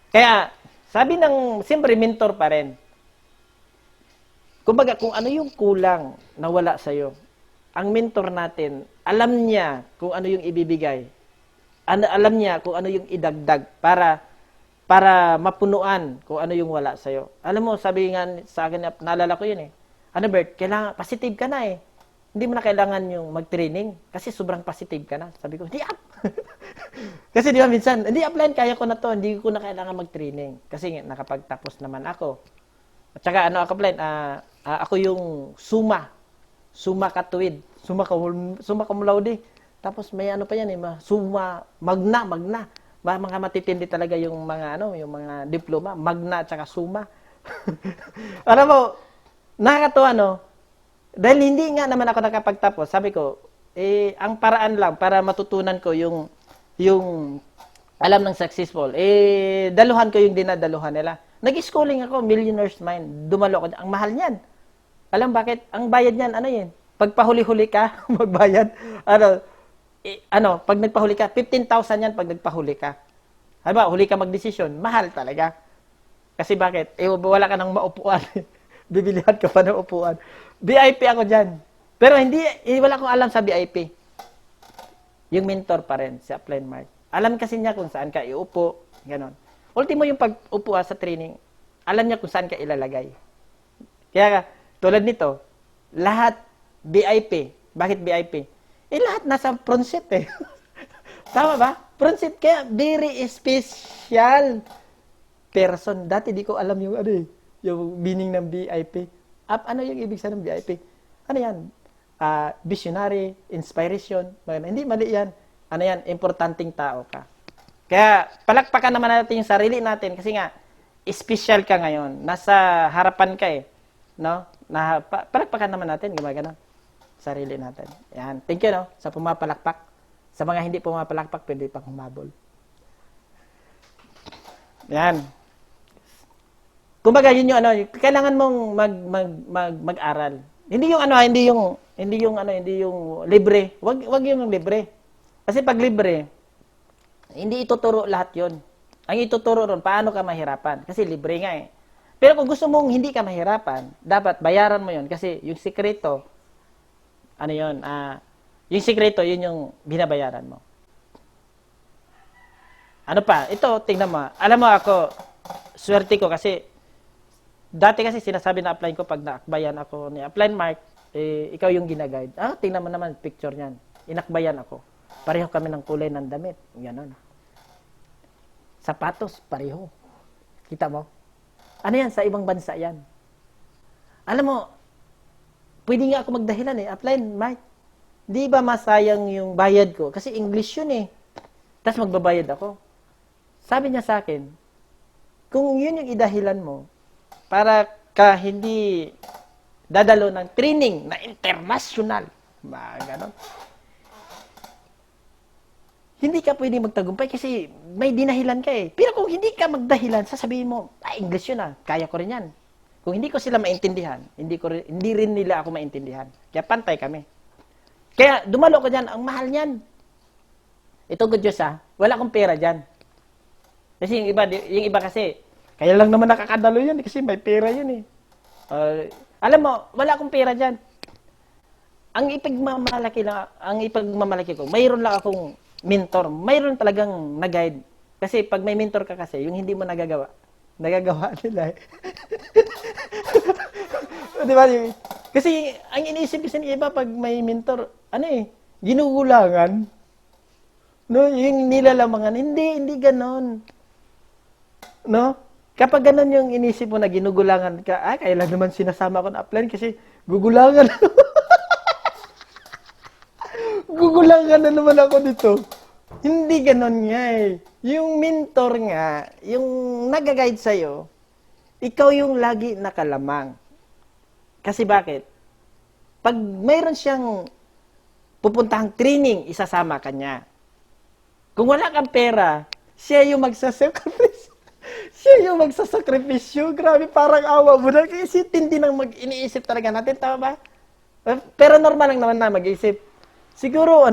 Kaya, siyempre mentor pa rin. Kumbaga, kung ano yung kulang na wala sa'yo, ang mentor natin, alam niya kung ano yung ibibigay. Alam niya kung ano yung idagdag para mapunuan kung ano yung wala sa'yo. Alam mo, sabi nga sa akin, naalala ko yun eh. Ano Bert, kailangan, positive ka na eh. Hindi mo na kailangan yung mag-training kasi sobrang positive ka na. Sabi ko, hindi up. Kasi di ba minsan, hindi upline, kaya ko na to, hindi ko na kailangan mag-training. Kasi nakapagtapos naman ako. At saka ano ako plan, ako yung suma katuwid, suma cum laude. Tapos may ano pa yan suma magna. Mga matitindi talaga yung mga diploma, magna at saka suma. Alam mo, nakakatuwa dahil hindi nga naman ako nakapagtapos. Sabi ko, ang paraan lang para matutunan ko yung alam ng successful, daluhan ko yung dinadaluhan nila. Nag-schooling ako, millionaire's mind. Dumalo ako. Ang mahal niyan. Alam bakit? Ang bayad niyan, ano yun? Pag pahuli-huli ka, magbayad. Pag nagpahuli ka, 15,000 yan pag nagpahuli ka. Halimbawa, huli ka magdesisyon, mahal talaga. Kasi bakit? Wala ka ng maupuan. Bibilihan ka pa ng upuan. VIP ako dyan. Pero wala akong alam sa VIP. Yung mentor pa rin, si Upline Mark. Alam kasi niya kung saan ka iupo, ganon. Ultimo yung pag-upo sa training, alam niya kung saan ka ilalagay. Kaya tulad nito, lahat VIP. Bakit VIP? Lahat nasa front seat eh. Tama ba? Front seat, kaya very special person. Dati di ko alam yung yung meaning ng VIP. Ano yung ibig sabihin ng VIP? Ano yan? Visionary, inspiration. Hindi mali yan. Ano yan? Importanteng tao ka. Kaya palakpakan naman natin yung sarili natin kasi nga special ka ngayon. Nasa harapan ka eh, no? Palakpakan naman natin gumagano sarili natin. Yan. Thank you sa pumapalakpak. Sa mga hindi pumapalakpak, pwede pang humabol. Yan. Kumbaga yun yung kailangan mong mag-aral. Hindi yung libre. Wag yung libre. Kasi pag libre, hindi ituturo lahat yon. Ang ituturo ron, paano ka mahirapan. Kasi libre nga eh. Pero kung gusto mong hindi ka mahirapan, dapat bayaran mo yon. Kasi yung sikreto, yung sikreto, yun yung binabayaran mo. Ano pa? Ito, tingnan mo. Alam mo ako, swerte ko kasi, dati kasi sinasabi na apply ko pag naakbayan ako ni Upline Mark, ikaw yung ginaguide. Tingnan mo naman picture niyan. Inakbayan ako. Pareho kami ng kulay ng damit. Ganon. Sapatos, pareho. Kita mo? Ano yan? Sa ibang bansa yan. Alam mo, pwede nga ako magdahilan Upline Mark. Di ba masayang yung bayad ko? Kasi English yun Tapos magbabayad ako. Sabi niya sa akin, kung yun yung idahilan mo, para ka hindi dadalo ng training na international, ganon, hindi ka pwede magtagumpay kasi may dinahilan ka Pero kung hindi ka magdahilan, sasabihin mo, English yun kaya ko rin yan. Kung hindi ko sila maintindihan, hindi rin nila ako maintindihan. Kaya pantay kami. Kaya dumalo ko dyan, ang mahal niyan. Ito good Diyos wala akong pera dyan. Kasi yung iba kasi, kaya lang naman nakakadalo yan kasi may pera yun alam mo, wala akong pera dyan. Ang ipagmamalaki ko, mayroon lang akong mentor. Mayroon talagang nag-guide. Kasi pag may mentor ka kasi, yung hindi mo nagagawa, Nagagawa nila eh. Di ba? Kasi ang iniisip kasi ng iba pag may mentor, ano eh, ginugulangan. No, yung nilalamangan, hindi ganon. No? Kapag ganon yung inisip mo na ginugulangan ka, kailan naman sinasama ko na upline kasi gugulangan. Gugulangan na naman ako dito. Hindi ganon nga eh. Yung mentor nga, yung nag-guide sa'yo, ikaw yung lagi nakalamang. Kasi bakit? Pag mayroon siyang pupuntahang training, isasama ka niya. Kung wala kang pera, siya yung magsasakripisyo. Siya yung magsasakripisyo. Grabe, parang awa mo na. Kasi tindi nang iniisip talaga natin. Tama ba? Pero normal lang naman na mag-isip. Siguro,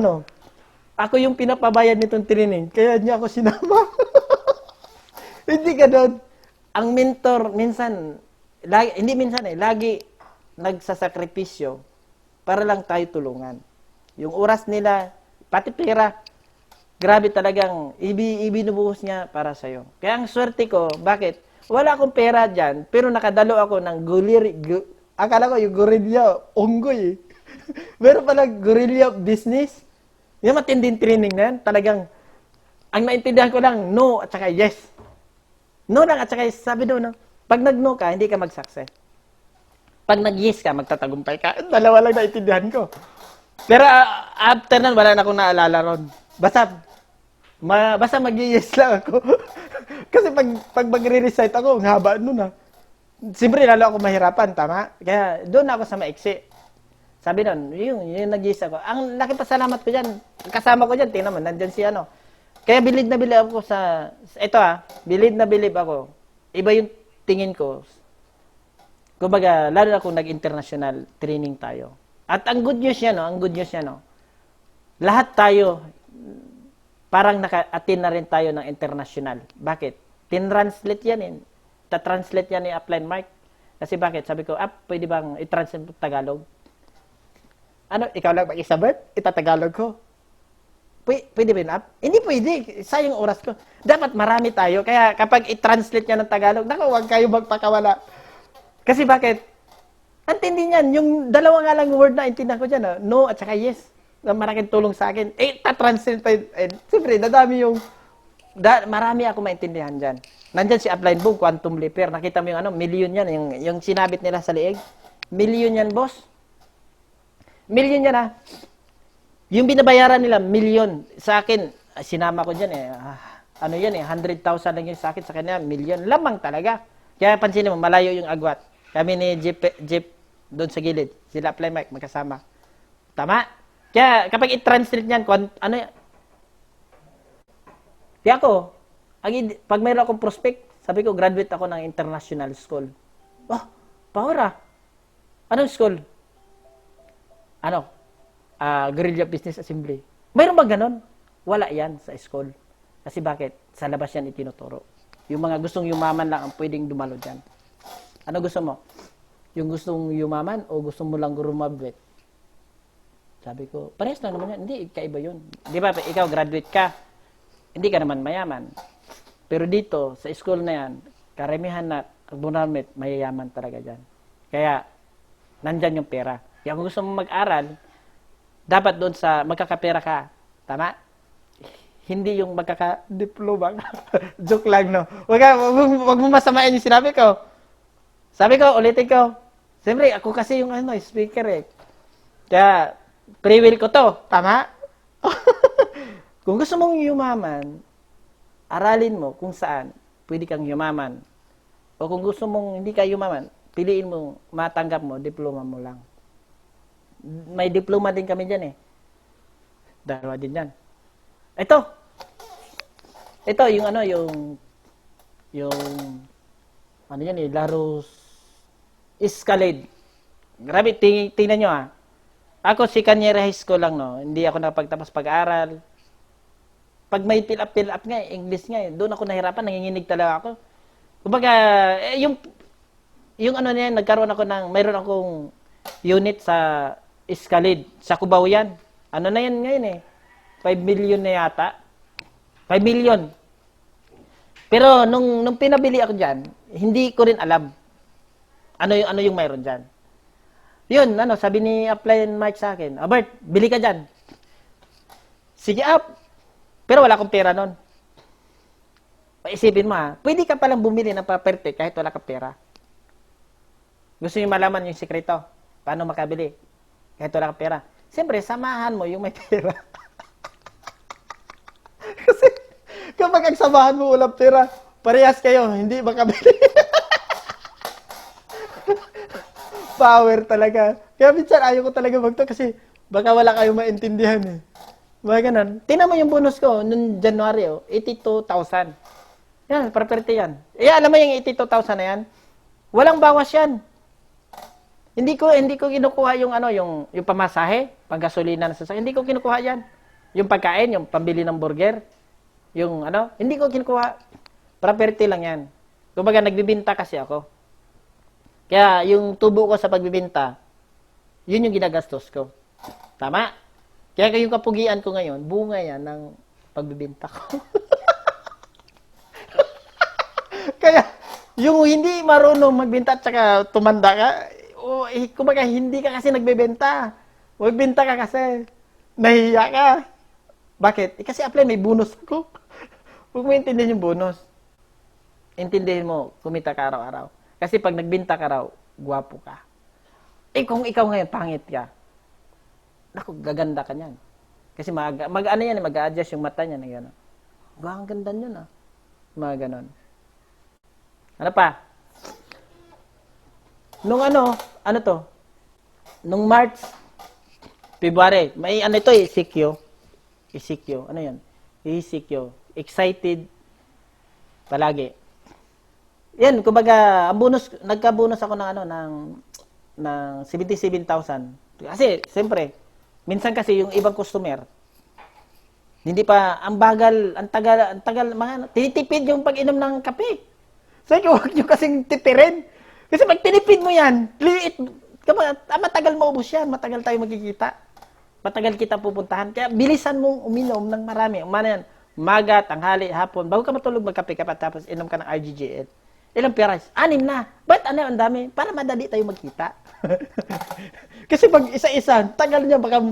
ako yung pinapabayad nitong training. Kaya niya ako sinama. Hindi ganun. Ang mentor, lagi nagsasakripisyo para lang tayo tulungan. Yung oras nila, pati pera, grabe talagang ibinubuhos niya para sa'yo. Kaya ang swerte ko, bakit? Wala akong pera dyan, pero nakadalo ako ng akala ko yung guerrilla, unggoy. Meron pala guerrilla business. Yung matinding training na yan, talagang, ang naintindihan ko lang, no at saka yes. No lang at saka yes. Sabi doon, pag nag-no ka, hindi ka mag-success. Pag nag-yes ka, magtatagumpay ka. Dalawa lang naintindihan ko. Pero after nan, wala na akong naalala ron. Basta mag-yes lang ako. Kasi pag magre-recite ako, ang haba nun Siyempre, lalo ako mahirapan, tama? Kaya doon ako sa maiksi. Sabi nun, yung nag-yes ako. Ang laki pasalamat ko dyan. Kasama ko dyan, tingnan mo, nandyan si Kaya bilid na bilib ako bilid na bilib ako. Iba yung tingin ko. Kumbaga, lalo na kung nag-international training tayo. At ang good news niya, lahat tayo, parang naka-attend na rin tayo ng international. Bakit? Tin-translate yan eh. Ta-translate yan ni Upline Mark. Kasi bakit? Sabi ko, pwede bang i-translate to Tagalog? Ikaw lang mag-isa, Bert? Itatagalog ko. Pwede ba yun, Hindi pwede. Sayang oras ko. Dapat marami tayo. Kaya kapag i-translate niya ng Tagalog, huwag kayo magpakawala. Kasi bakit? Antindi niyan. Yung dalawa nga lang word na intindihan ko dyan, no at saka yes. Na malaking tulong sa akin. Ta-translate pa yun. Siyempre, marami ako maintindihan dyan. Nandyan si Upline Boom, Quantum Leaper. Nakita mo yung million yan. Yung sinabit nila sa liig. Million yan, boss. Million yan, Yung binabayaran nila, million. Sa akin, sinama ko dyan, 100,000 lang yung sa akin. Sa kanya, million. Lamang talaga. Kaya pansinin mo, malayo yung agwat. Kami ni Jeep doon sa gilid. Sila Upline Mike, magkasama. Tama? Kaya kapag i-translate niyan, kaya ako, pag mayroon akong prospect, sabi ko, graduate ako ng international school. Power Anong school? Guerrilla Business Assembly. Mayroon ba ganon? Wala yan sa school. Kasi bakit? Sa labas yan itinuturo. Yung mga gustong yumaman lang ang pwedeng dumalo dyan. Ano gusto mo? Yung gustong yumaman o gusto mo lang graduate? Sabi ko, parehas lang naman yan. Hindi, kaiba yun. Di ba, ikaw graduate ka, hindi ka naman mayaman. Pero dito, sa school na yan, karamihan na abunamit, mayayaman talaga dyan. Kaya, nandyan yung pera. Kaya kung gusto mo mag-aral, dapat doon sa magkakapera ka. Tama? Hindi yung magkaka-diploma ka. Joke lang, no? Wag mo masamain yung sinabi ko. Sabi ko, ulitin ko. Siyempre, ako kasi yung speaker eh. Kaya, free will ko to. Tama? Kung gusto mong yumaman, aralin mo kung saan pwede kang yumaman. O kung gusto mong hindi ka yumaman, piliin mo, matanggap mo, diploma mo lang. May diploma din kami dyan eh. Dalawa din yan. Ito yung yan eh, Laros Escalade. Grabe, tingnan nyo Ako si Kanyera High School lang, no. Hindi ako napagtapos pag-aral. Pag may fill up nga, English nga, doon ako nahirapan, nanginginig talaga ako. Kumbaga, yung nagkaroon ako mayroon akong unit sa Escalade, sa Cubao yan. Ano na yan ngayon 5 million na yata. 5 million. Pero nung pinabili ako diyan, hindi ko rin alam ano yung mayroon diyan. Yun, sabi ni Upline Mike sa akin, Albert, bili ka diyan. Sige up. Pero wala akong pera nun. Paisipin mo pwede ka palang bumili ng property kahit wala kang pera. Gusto niyo malaman yung sikreto? Paano makabili? Kahit wala kang pera. Siyempre, samahan mo yung may pera. Kasi, kapag ang samahan mo walang pera, parehas kayo, hindi makabili. Power talaga. Kaya minsan ayaw ko talaga magto kasi baka wala kayong maintindihan eh. Mga ganun. Tingnan mo yung bonus ko noong January, 82,000. Yan, property yan. Alam mo yung 82,000 na yan? Walang bawas yan. Hindi ko kinukuha yung yung pamasahe, panggasolina na sasakyan. Hindi ko kinukuha yan. Yung pagkain, yung pambili ng burger, yung hindi ko kinukuha. Property lang yan. Kumbaga nagbibenta kasi ako. Kaya yung tubo ko sa pagbibenta, yun yung ginagastos ko. Tama? Kaya yung kapugian ko ngayon, bunga yan ng pagbibenta ko. Kaya, yung hindi marunong magbenta at saka tumanda ka, kumbaga hindi ka kasi nagbebenta. Magbenta ka kasi. Nahiya ka. Bakit? Kasi apply may bonus ako. Huwag mo intindihin yung bonus. Intindihin mo, kumita ka araw-araw. Kasi pag nagbenta ka raw, gwapo ka. Kung ikaw ngayon, pangit ka, naku, gaganda ka niyan. Kasi mag-a-adjust yung mata niya na gano'n. Ang ganda niyan Mga gano'n. Ano pa? Nung nung March, February, may ito ECQ. ECQ, ano yan? ECQ. Excited palagi. Yan, kumbaga, ang bonus, nagka-bonus ako ng 77,000. Kasi, siyempre, minsan kasi yung ibang customer, hindi pa, ang tagal, tinitipid yung pag-inom ng kape. So, huwag nyo kasing tipirin. Kasi pag tinipid mo yan, matagal maubos yan, matagal tayo magkikita. Matagal kita pupuntahan. Kaya, bilisan mong uminom ng marami. Yan, maga, tanghali, hapon, bago ka matulog, magkape ka pa, tapos inom ka ng RGGL. Ilang peras? 6 na. Ba't ang dami? Para madali tayo magkita. Kasi pag isa-isa, tagal niya, baka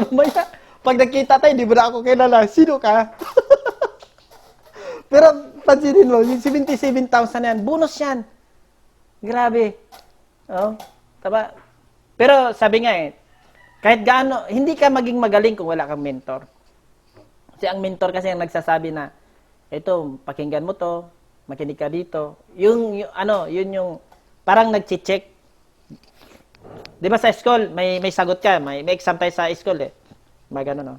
mamaya, pag nakita tayo, di ba na ako kilala? Sino ka? Pero, pansinin mo, yung 77,000 na yan, bonus yan. Grabe. Taba. Pero, sabi nga kahit gaano, hindi ka maging magaling kung wala kang mentor. Kasi ang mentor kasi ang nagsasabi na, ito, pakinggan mo to, makinig ka dito. Yun yung parang nagche-check. 'Di ba sa school, may sagot ka, may exam tayo sa school May gano'n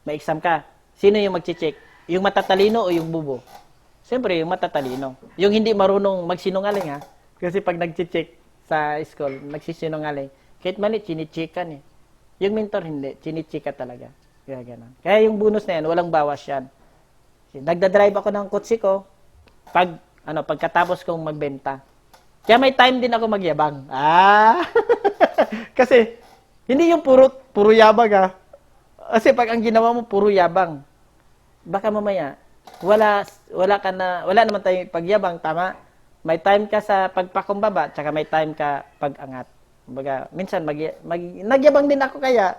May exam ka. Sino yung magche-check? Yung matatalino o yung bubo? Siyempre, yung matatalino. Yung hindi marunong magsinungaling Kasi pag nagche-check sa school, nagsisinungaling. Kahit mali, chinicheckan Yung mentor hindi, chinichika talaga. Kaya gano'n. Kaya yung bonus na yan, walang bawas yan. Nagda-drive ako ng kotse ko, pagkatapos kong magbenta. Kaya may time din ako magyabang. Kasi, hindi yung puro yabang Kasi pag ang ginawa mo, puro yabang, baka mamaya, wala naman tayong pagyabang, tama? May time ka sa pagpakumbaba, tsaka may time ka pag-angat. Kumbaga, minsan, nagyabang din ako kaya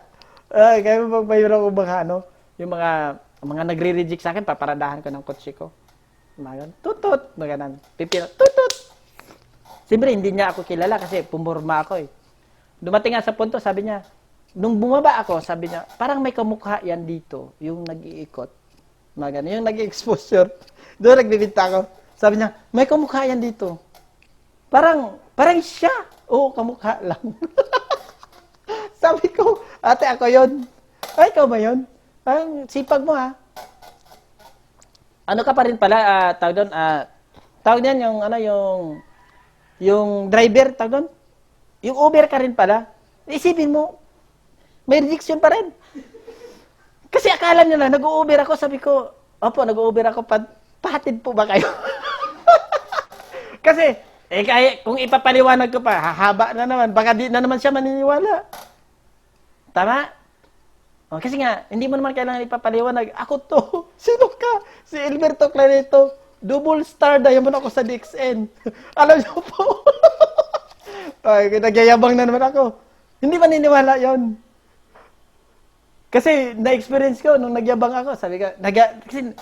mayroon ko yung mga nagre-reject sa akin, paparadahan ko ng kotse ko. Tutut, maganan. Pipino, tutut. Siyempre, hindi niya ako kilala kasi pumurma ako Dumating nga sa punto, sabi niya, nung bumaba ako, sabi niya, parang may kamukha yan dito, yung nag-iikot. Yung nag-exposure. Doon nagbibinta ako. Sabi niya, may kamukha yan dito. Parang siya. Oo, kamukha lang. Sabi ko, ate, ako yun. Ay, ikaw ba yun? Ang sipag mo Ano ka pa rin pala, tawag doon, tawag niyan yung driver, tawag doon. Yung Uber ka rin pala. Isipin mo, may rejection pa rin. Kasi akala nila, nag-u-Uber ako, sabi ko, opo, nag-u-Uber ako, pahatid po ba kayo? Kasi, kung ipapaliwanag ko pa, hahaba na naman, baka di na naman siya maniniwala. Tama? Kasi nga, hindi mo naman kailangan ipapaliwanag, ako to, sino ka? Si Alberto Clareto. Double star diamond ako sa DXN. Alam niyo po. Ay, nagyayabang na naman ako. Hindi maniniwala yon. Kasi na-experience ko nung nagyabang ako, sabi ko, kasi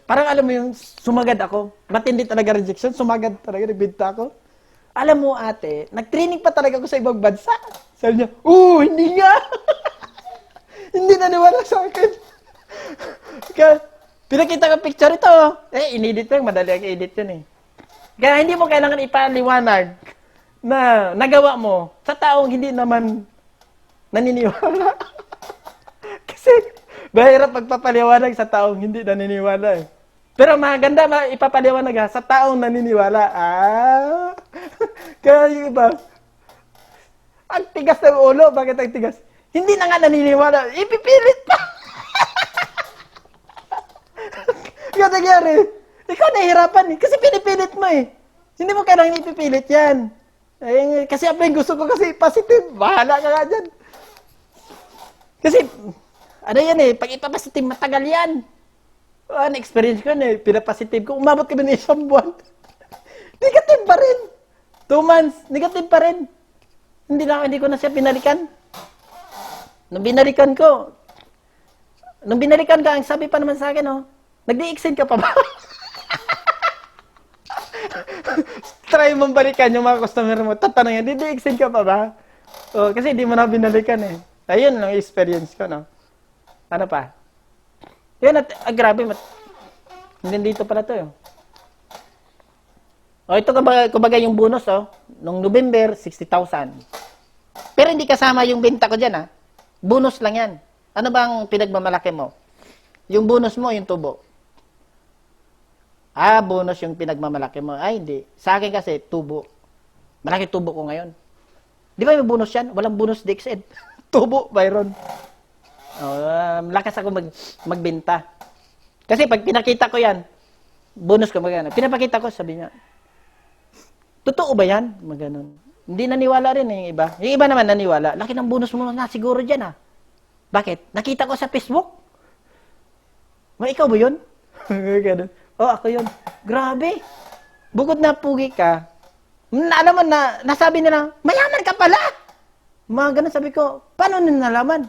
parang alam mo yung sumagad ako. Matindi talaga rejection, sumagad talaga, nagbinta ako. Alam mo ate, nag-training pa talaga ako sa ibang bansa. Sabi niya, hindi nga. Hindi naniwala sa akin. Kaya, pinakita ko picture ito. Inedit lang, madali ang edit yun eh. Kaya hindi mo kailangan ipaliwanag na nagawa mo sa taong hindi naman naniniwala. Kasi, mahirap magpapaliwanag sa taong hindi naniniwala eh. Pero maganda ipapaliwanag sa taong naniniwala. Kaya yung iba, ang tigas ng ulo. Bakit ang tigas? Hindi na nga naniniwala. Ipipilit pa. Kaya nangyari, ikaw nahihirapan eh. Kasi pinipilit mo eh. Hindi mo kailangan ipipilit yan. Kasi yung gusto ko kasi positive. Bahala ka nga dyan. Kasi, ano yan eh, pag ipapositive, matagal yan. Na-experience ko na eh, pinapositive ko. Umabot kami ng 1 buwan. Negative pa rin. 2 months, negative pa rin. Hindi ko na siya pinalikan. Nung binalikan ko, ang sabi pa naman sa akin, nag-de-extend ka pa ba? Try mong balikan yung mga customer mo. Tatanong yan, de-extend ka pa ba? Kasi hindi mo na binalikan eh. Ayun ang experience ko, no? Ano pa? Yun, grabe. Hindi dito pala to, ito kumbaga yung bonus, nung November, 60,000. Pero hindi kasama yung benta ko dyan, Bonus lang yan. Ano bang pinagmamalaki mo? Yung bonus mo, yung tubo. Bonus yung pinagmamalaki mo. Hindi. Sa akin kasi, tubo. Malaki tubo ko ngayon. Di ba may bonus yan? Walang bonus DXN. Tubo, Byron. Lakas ako magbenta. Kasi pag pinakita ko yan, bonus ko magana. Pinapakita ko, sabi niya, totoo ba yan? Maganon. Hindi naniwala rin yung iba. Yung iba naman naniwala. Laki ng bonus mo na siguro dyan Bakit? Nakita ko sa Facebook. Ikaw ba yun? Ganun. Ako yun. Grabe. Bukod na pugi ka, alam mo na, nasabi nila, mayaman ka pala. Mga ganun, sabi ko, paano nila nalaman?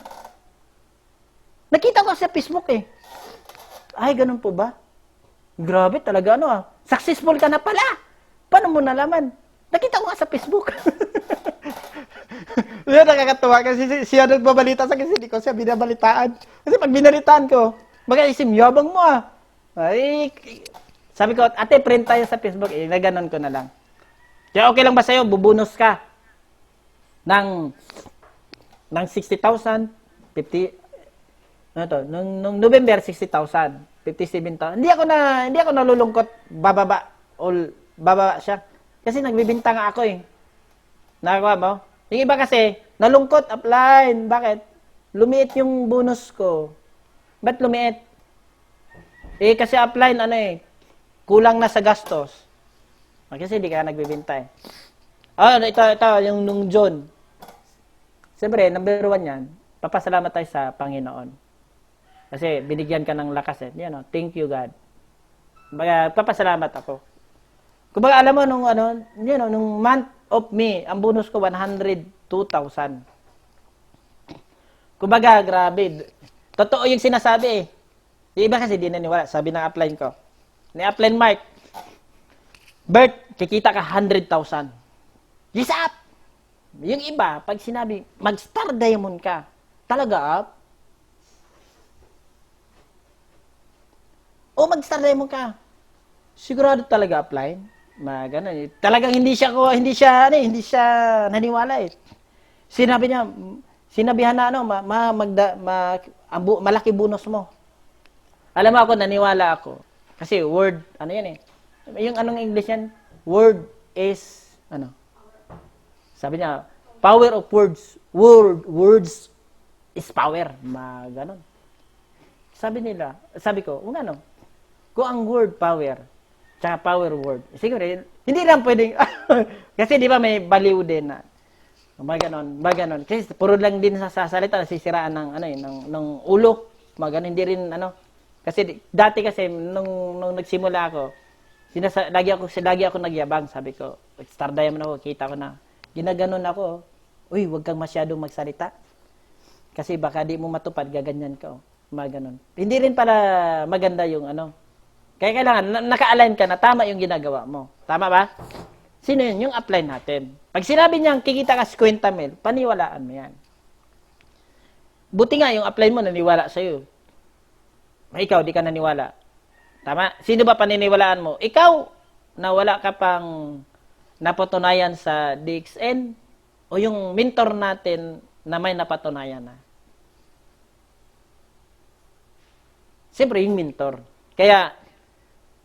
Nakita ko sa Facebook Ay, ganun po ba? Grabe talaga, successful ka na pala. Paano mo nalaman? Nakita ko nga sa Facebook. Yan, nakakatawa kasi siya nagbabalita sa akin, hindi ko siya binabalitaan. Kasi pag binalitaan ko, mag-isim, yabang mo Ay, sabi ko, ate, print tayo sa Facebook. Naganon ko na lang. Kaya okay lang ba sa'yo, bubunus ka ng 60,000, 50, nung November, 60,000, 57,000. Hindi ako nalulungkot, bababa siya. Kasi nagbibinta nga ako Nakakuha mo? Yung iba kasi, nalungkot, upline. Bakit? Lumiit yung bonus ko. Ba't lumiit? Kasi upline, kulang na sa gastos. Kasi hindi ka nagbibinta ito, yung nung June. Siyempre, number 1 yan, papasalamat tayo sa Panginoon. Kasi binigyan ka ng lakas thank you God. Papasalamat ako. Kumbaga, alam mo, nung month of May, ang bonus ko, 102,000. Kumbaga, grabe. Totoo yung sinasabi Yung iba kasi di naniwala. Sabi ng upline ko. Ni upline Mark, Bert, kikita ka 100,000. Yes, up! Yung iba, pag sinabi, mag-star diamond ka, talaga up? Mag-star diamond ka. Sigurado talaga upline? Ganun. Talagang hindi siya naniwala Sinabihan na malaki bonus mo. Alam mo ako, naniwala ako. Kasi word, yung anong English yan? Word is, sabi niya, power of words. Words is power. Ganon. Sabi ko, kung ang word power, tsaka power word. Siguro, hindi lang pwedeng, kasi di ba may baliw din maganon. Kasi puro lang din sa salita, nasisiraan ng ulo. Maganon, hindi rin, kasi dati kasi, nung nagsimula ako, Lagi ako nagyabang, sabi ko, Star Diamond ako, kita ko na. Ginaganon ako, uy, wag kang masyadong magsalita. Kasi baka di mo matupad, gaganyan ka, mga ganon. Hindi rin pala maganda yung ano. Kaya kailangan, naka-align ka na tama yung ginagawa mo. Tama ba? Sino yun? Yung apply natin. Pag sinabi niyang kikita ka 50 mil, paniwalaan mo yan. Buti nga yung apply mo, naniwala sa'yo. Ikaw, di ka naniwala. Tama? Sino ba paniniwalaan mo? Ikaw, na wala ka pang napatunayan sa DXN, o yung mentor natin na may napatunayan na. Siyempre, yung mentor. Kaya,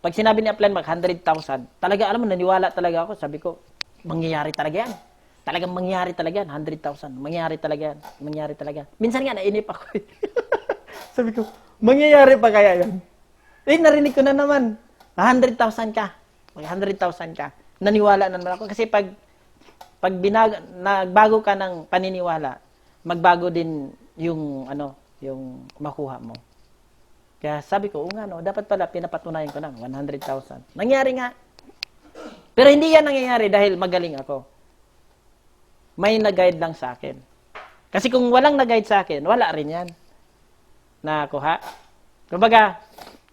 pag sinabi ni Upline Mark, 100,000, talaga, alam mo, naniwala talaga ako. Sabi ko, mangyayari talaga yan. Talagang mangyayari talaga yan, 100,000. Mangyayari talaga yan. Mangyayari talaga. Minsan nga, nainip ako. Sabi ko, mangyayari pa kaya yan? Eh, narinig ko na naman. 100,000 ka. May 100,000 ka. Naniwala na naman ako. Kasi pag nagbago ka ng paniniwala, magbago din yung, yung makuha mo. Kaya sabi ko, nga no, dapat pala pinapatunayan ko ng 100,000. Nangyari nga. Pero hindi yan nangyayari dahil magaling ako. May nag-guide lang sa akin. Kasi kung walang nag-guide sa akin, wala rin yan. Nakuha. Kumbaga,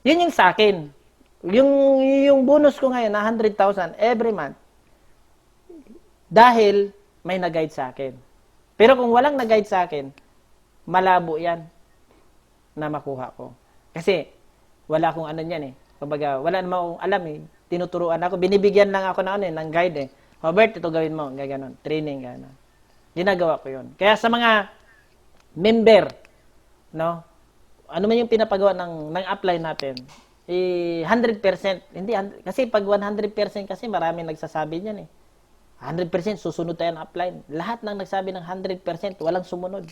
yun yung sa akin. Yung bonus ko ngayon na 100,000 every month. Dahil may nag-guide sa akin. Pero kung walang nag-guide sa akin, malabo yan na makuha ko. Kasi, wala akong ano yan eh. Kumbaga, wala naman akong alam eh. Tinuturuan ako. Binibigyan lang ako ng guide eh. Robert, ito gawin mo. Gaganon. Training, gano'n. Ginagawa ko yun. Kaya sa mga member, no? Ano man yung pinapagawa ng apply natin, 100%. Hindi, kasi pag 100% kasi maraming nagsasabi niyan eh. 100% susunod tayo ng apply. Lahat ng nagsabi ng 100%, walang sumunod.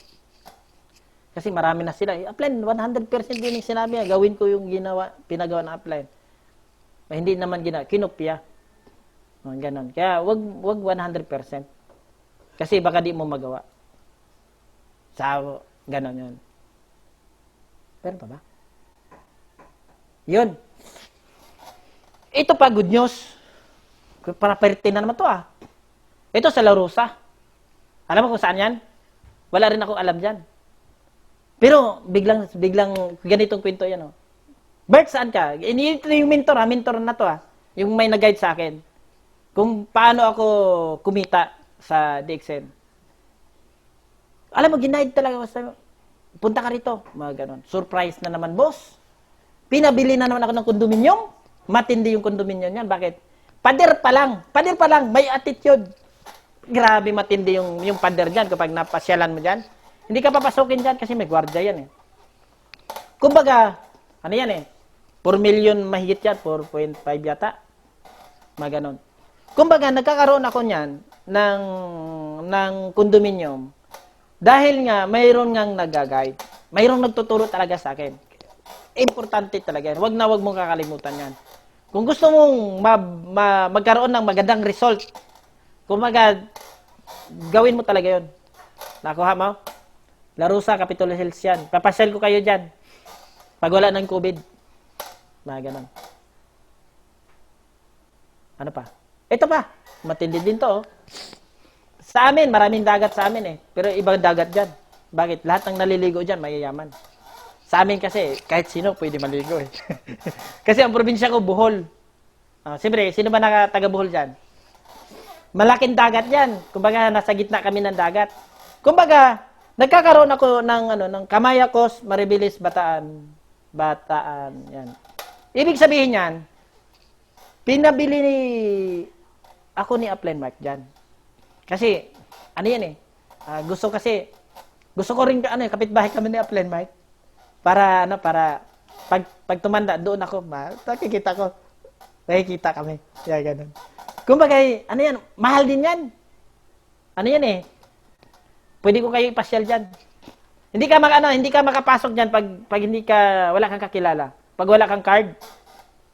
Kasi marami na sila. Apply, 100% din yung sinabi. Gawin ko yung pinagawa ng apply. Hindi naman kinopya. Ganon. Kaya wag 100%. Kasi baka di mo magawa. Ganon yun. Pero pa ba? Yun. Ito pa, good news. Para pertin na naman to ah. Ito sa La Rosa. Alam mo kung saan yan? Wala rin akong alam dyan. Pero, biglang ganitong kwento yan, oh. Bert, saan ka? Ito yung mentor na to, ah. Yung may nag-guide sa akin. Kung paano ako kumita sa DXN. Alam mo, ginaid talaga. Punta ka rito. Mga ganon. Surprise na naman, boss. Pinabili na naman ako ng kondominium. Matindi yung kondominium yan. Bakit? Pader pa lang. May attitude. Grabe matindi yung pader dyan kapag napasyalan mo dyan. Hindi ka papasukin dyan kasi may gwardiya yan eh. Kumbaga, ano yan eh, 4 million mahigit yan, 4.5 yata. Mga ganon. Kumbaga, nagkakaroon ako niyan ng kondominium dahil nga mayroon ngang nag-guide. Mayroong nagtuturo talaga sa akin. Importante talaga yan. Wag mong kakalimutan yan. Kung gusto mong magkaroon ng magandang result, kumbaga, gawin mo talaga yun. Nakuha mo? La Rosa, Capitol Hills yan. Papasyal ko kayo dyan. Pag wala ng COVID. Mga ganon. Ano pa? Ito pa. Matindi din to. Oh. Sa amin, maraming dagat sa amin eh. Pero ibang dagat dyan. Bakit? Lahat ng naliligo dyan, mayayaman. Sa amin kasi, kahit sino pwede maligo eh. Kasi ang probinsya ko, Bohol. Siyempre, sino ba taga Bohol dyan? Malaking dagat yan. Kumbaga, nasa gitna kami ng dagat. Kumbaga, nagkakaroon ako ng Kamayakos, Maribilis, Bataan. Yan. Ibig sabihin yan, pinabili ako ni Upline Mark dyan. Kasi, ano yan eh, gusto ko rin, kapitbahay kami ni Upline Mark. Para pag tumanda, doon ako, nakikita kami. Kaya ganun. Kumbaga, ano yan, mahal din yan. Ano yan eh, pwede ko kayo ipasyal dyan. Hindi ka makapasok dyan pag wala kang kakilala. Pag wala kang card,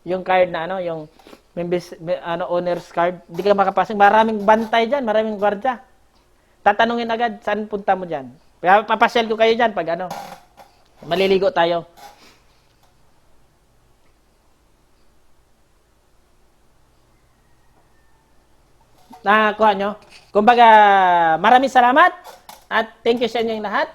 yung card na yung owner's card, hindi ka makapasok. Maraming bantay dyan, maraming gwardiya. Tatanungin agad, saan punta mo dyan? Papasyal ko kayo dyan pag maliligo tayo. Nakuha nyo. Kumbaga, maraming salamat at thank you sa inyong lahat.